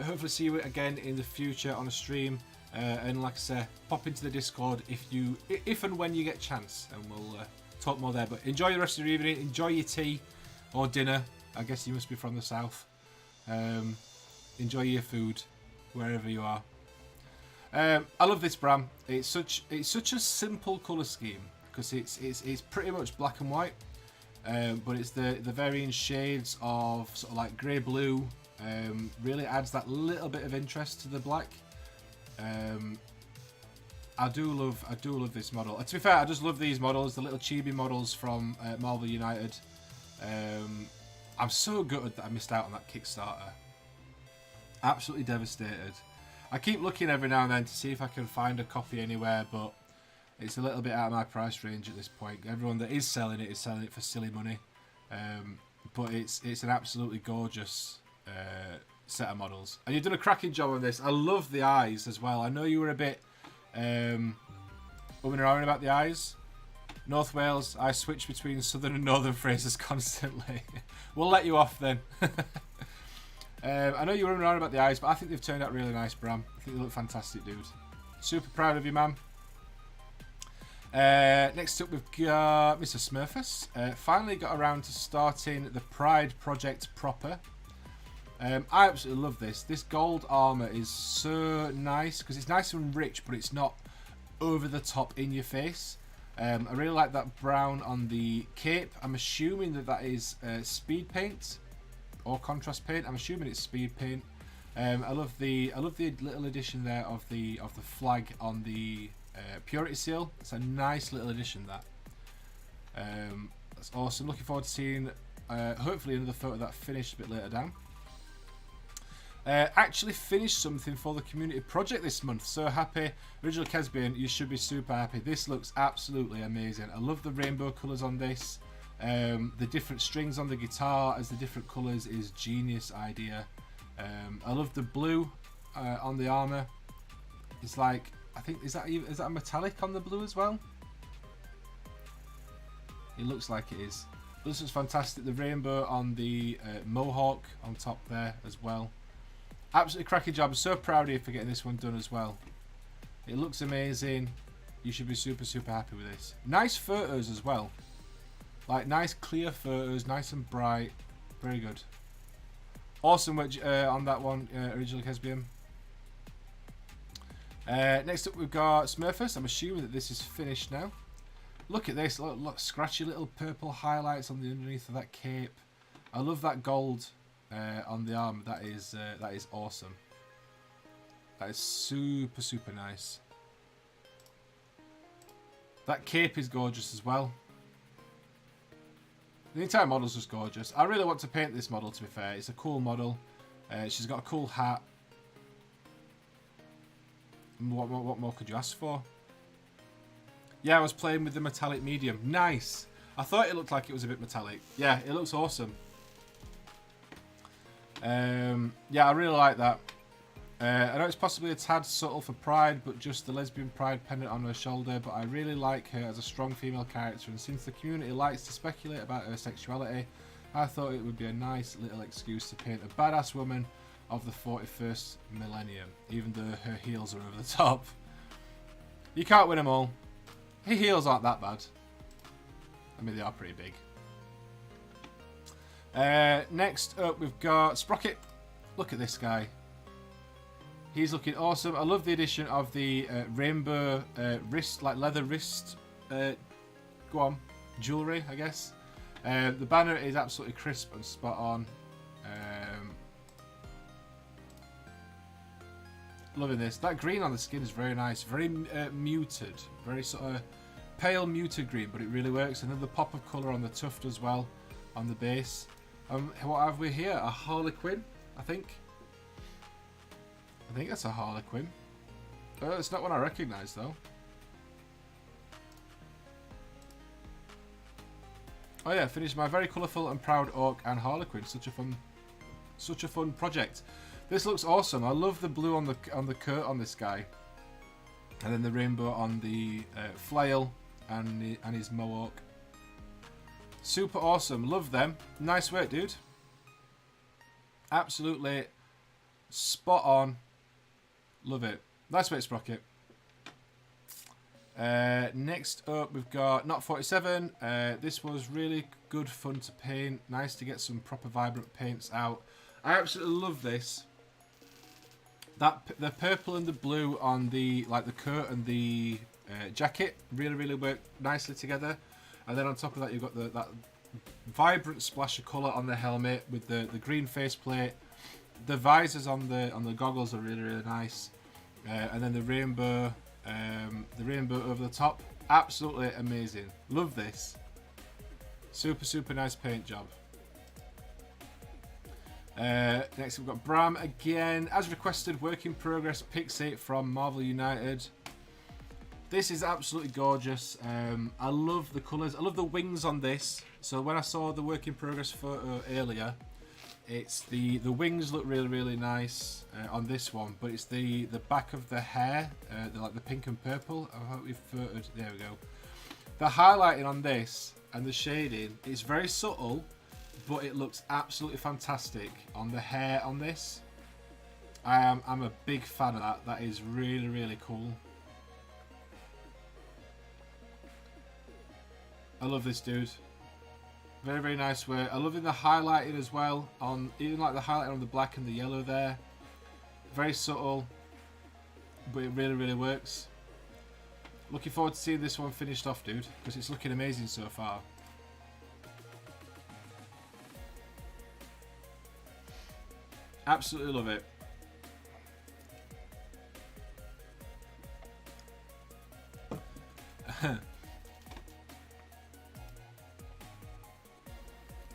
Speaker 1: Hopefully see you again in the future on a stream. And like I said, pop into the Discord if and when you get a chance, and we'll talk more there. But enjoy the rest of your evening. Enjoy your tea or dinner. I guess you must be from the south. Enjoy your food wherever you are. I love this Bram. It's such a simple colour scheme because it's pretty much black and white, but it's the varying shades of sort of like grey blue. Really adds that little bit of interest to the black. I do love this model. To be fair, I just love these models, the little chibi models from Marvel United. I'm so gutted that I missed out on that Kickstarter. Absolutely devastated. I keep looking every now and then to see if I can find a copy anywhere, but it's a little bit out of my price range at this point. Everyone that is selling it for silly money. But it's an absolutely gorgeous set of models, and you've done a cracking job on this. I love the eyes as well. I know you were a bit umming and ahhing about the eyes. North Wales, I switch between southern and northern phrases constantly. We'll let you off then. I know you were umming and ahhing about the eyes, but I think they've turned out really nice, Bram. I think they look fantastic, dude. Super proud of you, man. Next up, we've got Mr. Smurfus. Finally got around to starting the Pride project proper. I absolutely love this. This gold armour is so nice because it's nice and rich, but it's not over the top in your face. I really like that brown on the cape. I'm assuming that is speed paint or contrast paint. I'm assuming it's speed paint. I love the little addition there of the flag on the purity seal. It's a nice little addition, that. That's awesome. Looking forward to seeing hopefully another photo of that finished a bit later down. Actually finished something for the community project this month. So happy. Original Kesbian, you should be super happy. This looks absolutely amazing. I love the rainbow colours on this. The different strings on the guitar as the different colours is genius idea. I love the blue on the armour. It's like, I think, is that a metallic on the blue as well? It looks like it is. This is fantastic. The rainbow on the mohawk on top there as well. Absolutely cracking job. I'm so proud of you for getting this one done as well. It looks amazing. You should be super, super happy with this. Nice photos as well. Like nice clear photos, nice and bright. Very good. Awesome work on that one, Original Kesbian. Next up we've got Smurfus. I'm assuming that this is finished now. Look at this. Look, scratchy little purple highlights on the underneath of that cape. I love that gold on the arm. That is awesome. That is super, super nice. That cape is gorgeous as well. The entire model is just gorgeous. I really want to paint this model, to be fair. It's a cool model. She's got a cool hat. What more could you ask for? Yeah, I was playing with the metallic medium. Nice. I thought it looked like it was a bit metallic. Yeah, it looks awesome. Yeah, I really like that. I know it's possibly a tad subtle for Pride, but just the lesbian pride pendant on her shoulder, but I really like her as a strong female character, and since the community likes to speculate about her sexuality, I thought it would be a nice little excuse to paint a badass woman of the 41st millennium, even though her heels are over the top. You can't win them all. Her heels aren't that bad. I mean, they are pretty big. Next up, we've got Sprocket. Look at this guy. He's looking awesome. I love the addition of the rainbow wrist, like leather wrist, jewellery, I guess. The banner is absolutely crisp and spot on. Loving this. That green on the skin is very nice. Very muted. Very sort of pale muted green, but it really works. And then the pop of colour on the tuft as well, on the base. What have we here? A Harlequin, I think. I think that's a Harlequin. It's not one I recognise though. Oh yeah, finished my very colourful and proud orc and Harlequin. Such a fun project. This looks awesome. I love the blue on the coat on this guy, and then the rainbow on the flail and his mohawk. Super awesome. Love them. Nice work, dude. Absolutely spot on. Love it. Nice work, Sprocket. Next up, we've got Not 47. This was really good fun to paint. Nice to get some proper vibrant paints out. I absolutely love this. The purple and the blue on the the coat and the jacket really work nicely together. And then on top of that, you've got that vibrant splash of colour on the helmet with the green faceplate. The visors on the goggles are really nice. And then the rainbow over the top, absolutely amazing. Love this. Super nice paint job. Next we've got Bram again. As requested, work in progress Pixie from Marvel United. This is absolutely gorgeous. I love the colours. I love the wings on this. So when I saw the work in progress photo earlier, it's the wings look really nice on this one, but it's the back of the hair, like the pink and purple. I hope we've photoed. There we go. The highlighting on this and the shading is very subtle, but it looks absolutely fantastic on the hair on this. I'm a big fan of that. That is really cool. I love this dude. Very nice work. I love the highlighting as well, on even like the highlighting on the black and the yellow there. Very subtle, but it really works. Looking forward to seeing this one finished off, dude, because it's looking amazing so far. Absolutely love it.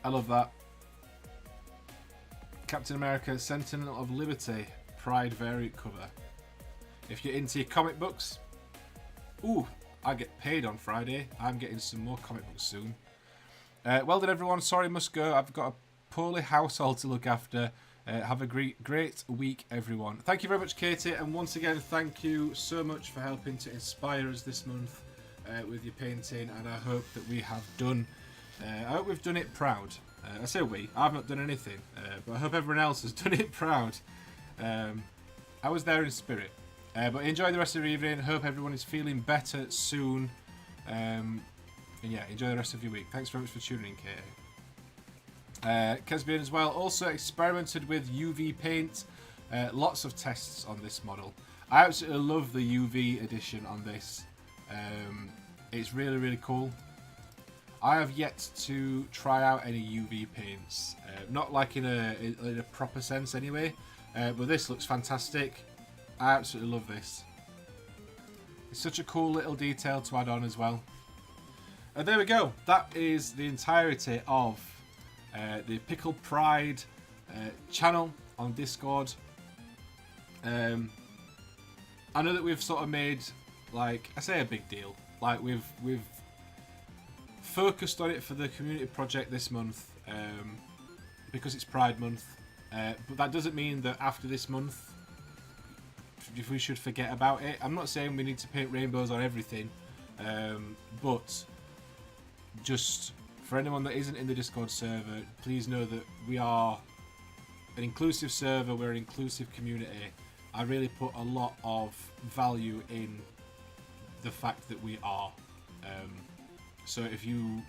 Speaker 1: I love that. Captain America, Sentinel of Liberty, Pride variant cover. If you're into your comic books, ooh, I get paid on Friday. I'm getting some more comic books soon. Well done, everyone. Sorry, must go. I've got a poorly household to look after. Have a great week, everyone. Thank you very much, Katie, and once again, thank you so much for helping to inspire us this month with your painting. And I hope that we have done. I hope we've done it proud. I say we. I've not done anything, but I hope everyone else has done it proud. I was there in spirit. But enjoy the rest of your evening. Hope everyone is feeling better soon. And yeah, enjoy the rest of your week. Thanks very much for tuning in, Katie. Kesbian as well. Also experimented with UV paint. Lots of tests on this model. I absolutely love the UV edition on this. It's really cool. I have yet to try out any UV paints, not like in a proper sense anyway, but this looks fantastic. I absolutely love this. It's such a cool little detail to add on as well. And there we go. That is the entirety of the Pickle Pride channel on Discord. I know that we've sort of made, like, I say a big deal. Like we've focused on it for the community project this month because it's Pride Month, but that doesn't mean that after this month if we should forget about it. I'm not saying we need to paint rainbows on everything, but just for anyone that isn't in the Discord server, please know that we are an inclusive server, we're an inclusive community. I really put a lot of value in the fact that we are. So if you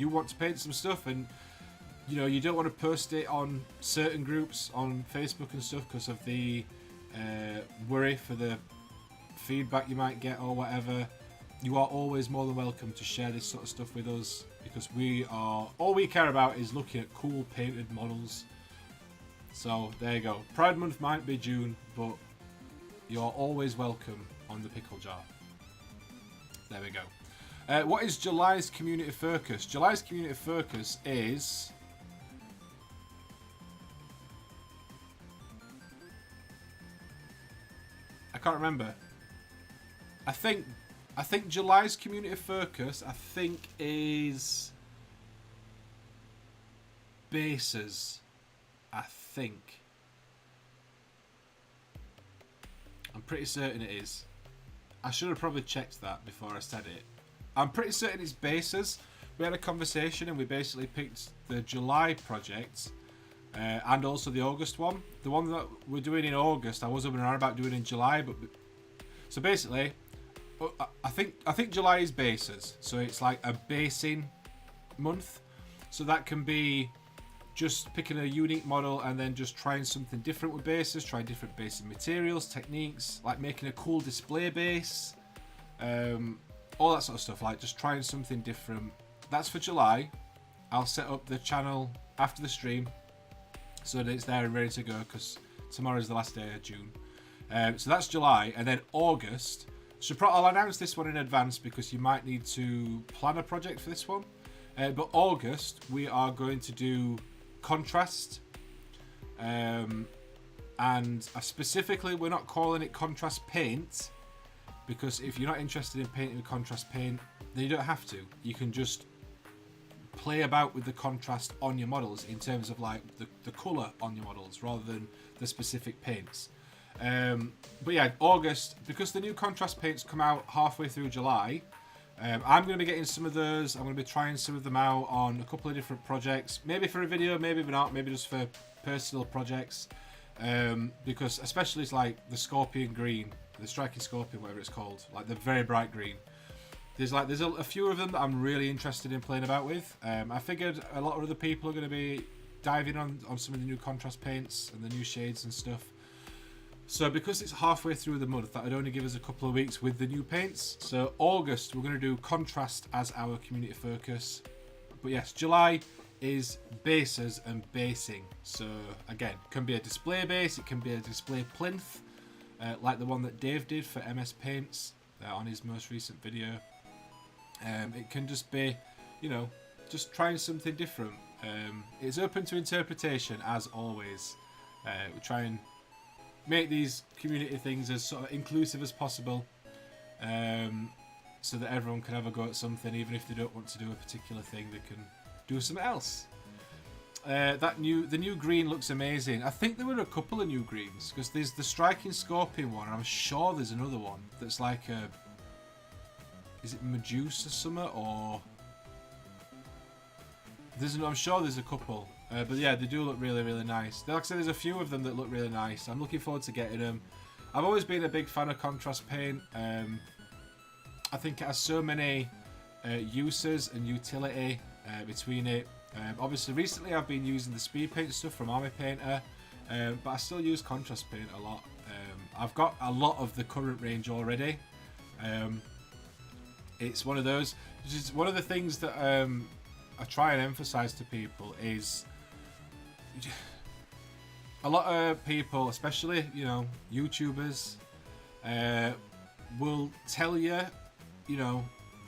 Speaker 1: want to paint some stuff and you don't want to post it on certain groups on Facebook and stuff because of the worry for the feedback you might get or whatever, you are always more than welcome to share this sort of stuff with us, because all we care about is looking at cool painted models. So there you go. Pride Month might be June, but you're always welcome on the Pickle Jar. There we go. What is July's community focus? July's community focus is I can't remember. I think July's community focus is bases. I think. I'm pretty certain it is. I should have probably checked that before I said it. I'm pretty certain it's bases. We had a conversation and we basically picked the July project and also the August one. The one that we're doing in August, I was up and around about doing in July, but so basically, I think July is bases. So it's like a basing month. So that can be just picking a unique model and then just trying something different with bases, trying different basing materials, techniques, like making a cool display base, all that sort of stuff, like just trying something different. That's for July. I'll set up the channel after the stream so that it's there and ready to go, because tomorrow is the last day of June. So that's July, and then August. So I'll announce this one in advance because you might need to plan a project for this one. But August, we are going to do contrast, and specifically we're not calling it contrast paint, because if you're not interested in painting with contrast paint, then you don't have to. You can just play about with the contrast on your models in terms of like the colour on your models rather than the specific paints. But yeah, August, because the new contrast paints come out halfway through July, I'm going to be getting some of those. I'm going to be trying some of them out on a couple of different projects. Maybe for a video, maybe not. Maybe just for personal projects. Because especially it's like the Scorpion Green, the Striking Scorpion, whatever it's called. Like the very bright green. There's a few of them that I'm really interested in playing about with. I figured a lot of other people are going to be diving on some of the new contrast paints and the new shades and stuff. So because it's halfway through the month, that would only give us a couple of weeks with the new paints. So August, we're going to do contrast as our community focus. But yes, July is bases and basing. So again, it can be a display base, it can be a display plinth, like the one that Dave did for MS Paints on his most recent video. It can just be, just trying something different. It's open to interpretation as always. We try and make these community things as sort of inclusive as possible, so that everyone can have a go at something. Even if they don't want to do a particular thing, they can do something else. The new green looks amazing. I think there were a couple of new greens, because there's the Striking Scorpion one, and I'm sure there's another one that's like is it Medusa Summer, or I'm sure there's a couple. But yeah, they do look really, really nice. Like I said, there's a few of them that look really nice. I'm looking forward to getting them. I've always been a big fan of contrast paint. I think it has so many uses and utility between it. Obviously, recently I've been using the speed paint stuff from Army Painter, but I still use contrast paint a lot. I've got a lot of the current range already. It's one of those. Just one of the things that I try and emphasize to people is, a lot of people, especially YouTubers, will tell you,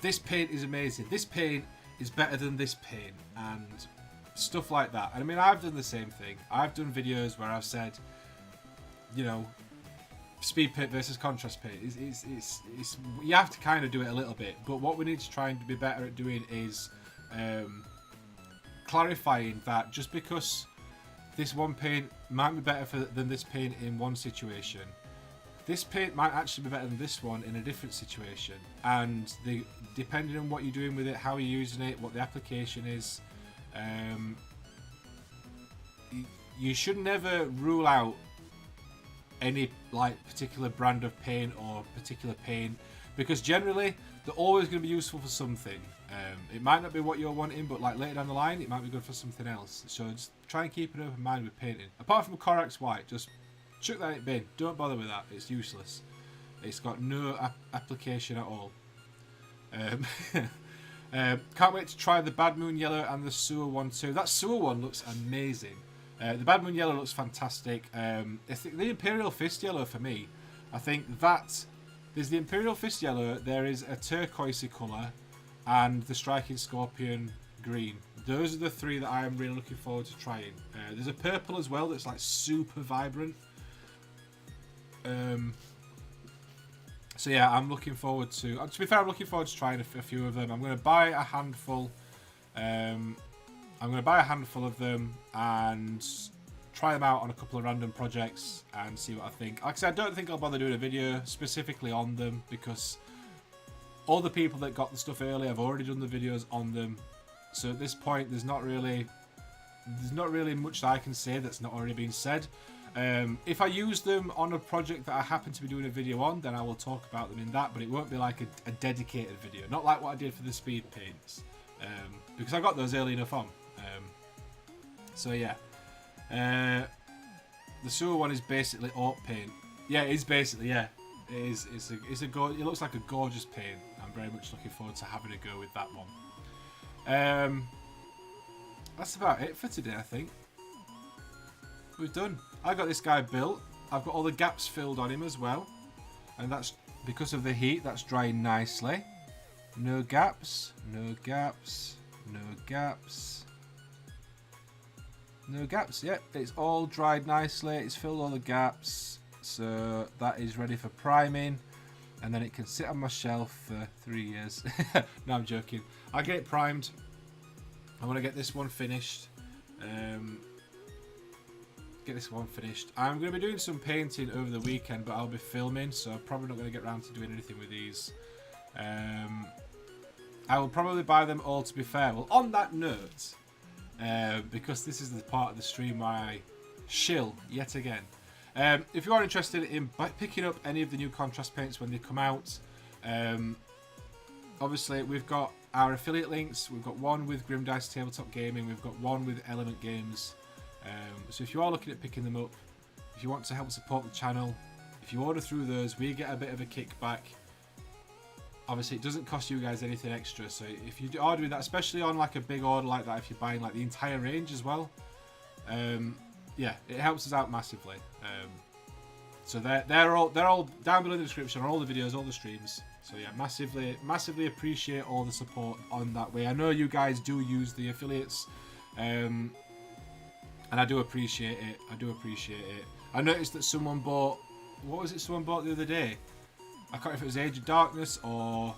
Speaker 1: this paint is amazing, this paint is better than this paint, and stuff like that. And I mean, I've done the same thing. I've done videos where I've said, speed paint versus contrast paint. It's you have to kind of do it a little bit, but what we need to try and be better at doing is clarifying that just because this one paint might be better than this paint in one situation, this paint might actually be better than this one in a different situation, and depending on what you're doing with it, how you're using it, what the application is, you should never rule out any particular brand of paint or particular paint because generally they're always going to be useful for something. It might not be what you're wanting, but like later down the line, it might be good for something else. So just try and keep an open mind with painting. Apart from Corax White, just chuck that in the bin. Don't bother with that. It's useless. It's got no application at all. Can't wait to try the Bad Moon Yellow and the Sewer one too. That Sewer one looks amazing. The Bad Moon Yellow looks fantastic. I think the Imperial Fist Yellow for me, I think that there's the Imperial Fist Yellow, there is a turquoisey colour, and the Striking Scorpion green. Those are the three that I am really looking forward to trying. There's a purple as well that's like super vibrant. So yeah, I'm looking forward to be fair, I'm looking forward to trying a few of them. I'm going to buy a handful. I'm going to buy a handful of them and try them out on a couple of random projects and see what I think. Like I said, I don't think I'll bother doing a video specifically on them because all the people that got the stuff early have already done the videos on them. So at this point, there's not really much that I can say that's not already been said. If I use them on a project that I happen to be doing a video on, then I will talk about them in that, but it won't be like a dedicated video. Not like what I did for the speed paints, because I got those early enough on. So yeah. The Sewer one is basically art paint. Yeah, it is basically, yeah. It is. It looks like a gorgeous paint. I'm very much looking forward to having a go with that one. That's about it for today, I think. We've done. I got this guy built. I've got all the gaps filled on him as well. And that's because of the heat, that's drying nicely. No gaps, no gaps, no gaps. No gaps, yep. It's all dried nicely. It's filled all the gaps. So that is ready for priming. And then it can sit on my shelf for 3 years. No, I'm joking. I'll get it primed. I want to get this one finished. I'm going to be doing some painting over the weekend, but I'll be filming, so I'm probably not going to get around to doing anything with these. I will probably buy them all, to be fair. Well, on that note, because this is the part of the stream where I shill yet again. If you are interested in picking up any of the new contrast paints when they come out, obviously we've got our affiliate links. We've got one with Grim Dice Tabletop Gaming. We've got one with Element Games. So if you are looking at picking them up, if you want to help support the channel, if you order through those, we get a bit of a kickback. Obviously, it doesn't cost you guys anything extra. So if you are doing that, especially on like a big order like that, if you're buying like the entire range as well, yeah, it helps us out massively. So they're all down below in the description on all the videos, all the streams. So yeah, massively appreciate all the support on that way. I know you guys do use the affiliates, and I do appreciate it. I noticed that someone bought, what was it someone bought the other day? I can't remember if it was Age of Darkness or...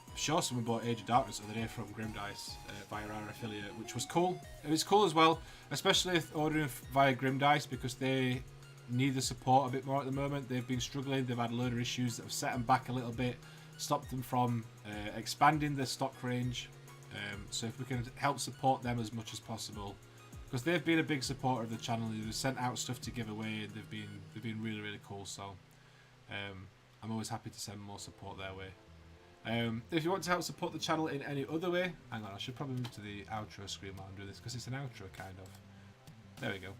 Speaker 1: I'm sure someone bought Age of Darkness the other day from Grim Dice via our affiliate, which was cool. It was cool as well, especially if ordering via Grim Dice, because they need the support a bit more at the moment. They've been struggling. They've had a load of issues that have set them back a little bit, stopped them from expanding their stock range. So if we can help support them as much as possible, because they've been a big supporter of the channel. They've sent out stuff to give away, and they've been really, really cool. So I'm always happy to send more support their way. If you want to help support the channel in any other way, hang on, I should probably move to the outro screen while I'm doing this, because it's an outro kind of. There we go.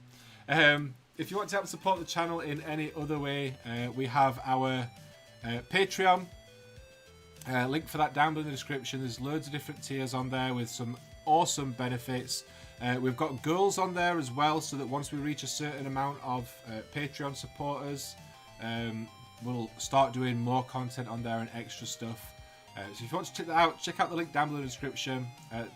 Speaker 1: If you want to help support the channel in any other way, we have our Patreon. Link for that down below in the description. There's loads of different tiers on there with some awesome benefits. We've got goals on there as well, so that once we reach a certain amount of Patreon supporters, we'll start doing more content on there and extra stuff. So if you want to check that out, check out the link down below in the description.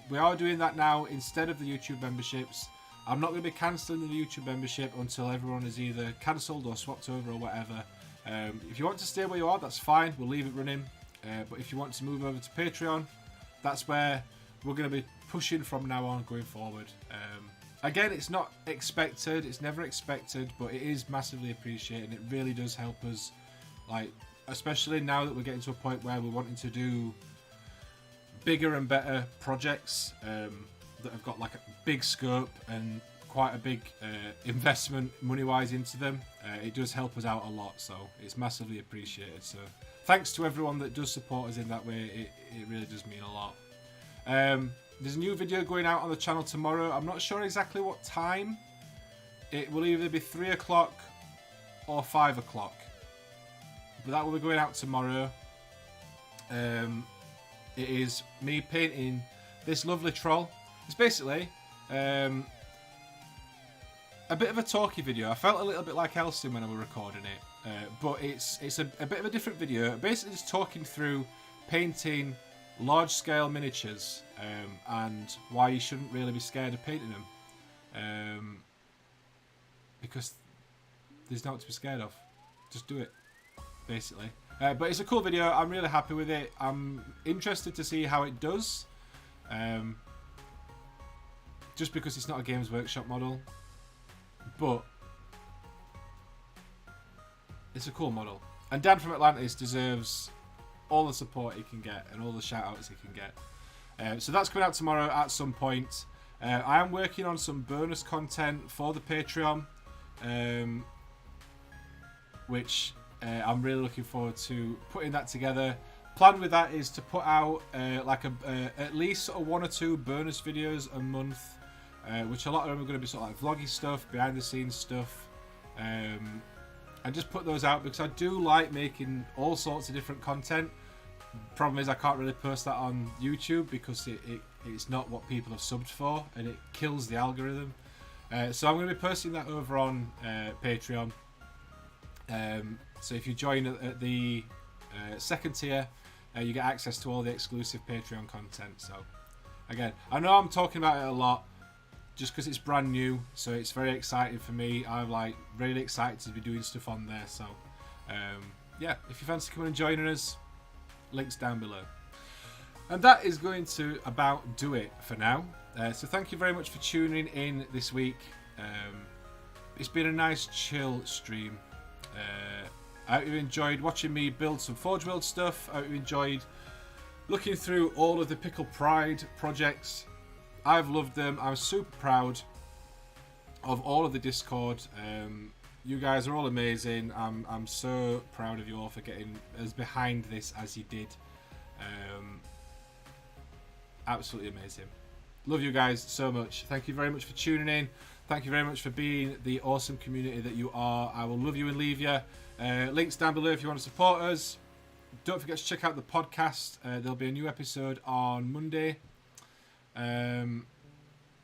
Speaker 1: We are doing that now instead of the YouTube memberships. I'm not going to be cancelling the YouTube membership until everyone is either cancelled or swapped over or whatever. If you want to stay where you are, that's fine. We'll leave it running. But if you want to move over to Patreon, that's where we're going to be pushing from now on going forward. Again, it's not expected. It's never expected, but it is massively appreciated. It really does help us, like, especially now that we're getting to a point where we're wanting to do bigger and better projects that have got like a big scope and quite a big investment money-wise into them. It does help us out a lot, so it's massively appreciated. So thanks to everyone that does support us in that way. It really does mean a lot. There's a new video going out on the channel tomorrow. I'm not sure exactly what time. It will either be 3 o'clock or 5 o'clock. But that will be going out tomorrow. It is me painting this lovely troll. It's basically a bit of a talky video. I felt a little bit like Elston when I was recording it, but it's a bit of a different video. Basically just talking through painting large-scale miniatures and why you shouldn't really be scared of painting them, because there's nothing to be scared of. Just do it, basically. But it's a cool video. I'm really happy with it. I'm interested to see how it does. Just because it's not a Games Workshop model, but it's a cool model. And Dan from Atlantis deserves all the support he can get and all the shout outs he can get. So that's coming out tomorrow at some point. I am working on some bonus content for the Patreon, which I'm really looking forward to putting that together. Plan with that is to put out at least sort of 1 or 2 bonus videos a month, which a lot of them are going to be sort of like vloggy stuff, behind the scenes stuff, and just put those out because I do like making all sorts of different content. Problem is I can't really post that on YouTube because it's not what people have subbed for, and it kills the algorithm. So I'm going to be posting that over on Patreon. So if you join at the second tier, you get access to all the exclusive Patreon content. So again, I know I'm talking about it a lot just because it's brand new, so it's very exciting for me. I'm like really excited to be doing stuff on there. So yeah, if you fancy coming and joining us, links down below. And that is going to about do it for now. So thank you very much for tuning in this week. It's been a nice chill stream. I hope you enjoyed watching me build some Forge World stuff. I hope you enjoyed looking through all of the Pickle Pride projects. I've loved them. I'm super proud of all of the Discord. You guys are all amazing. I'm so proud of you all for getting as behind this as you did. Absolutely amazing. Love you guys so much. Thank you very much for tuning in. Thank you very much for being the awesome community that you are. I will love you and leave you. Links down below if you want to support us. Don't forget to check out the podcast. There'll be a new episode on Monday. I'm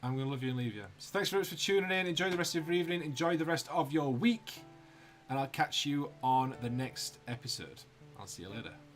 Speaker 1: going to love you and leave you. So thanks very much for tuning in. Enjoy the rest of your evening. Enjoy the rest of your week. And I'll catch you on the next episode. I'll see you later.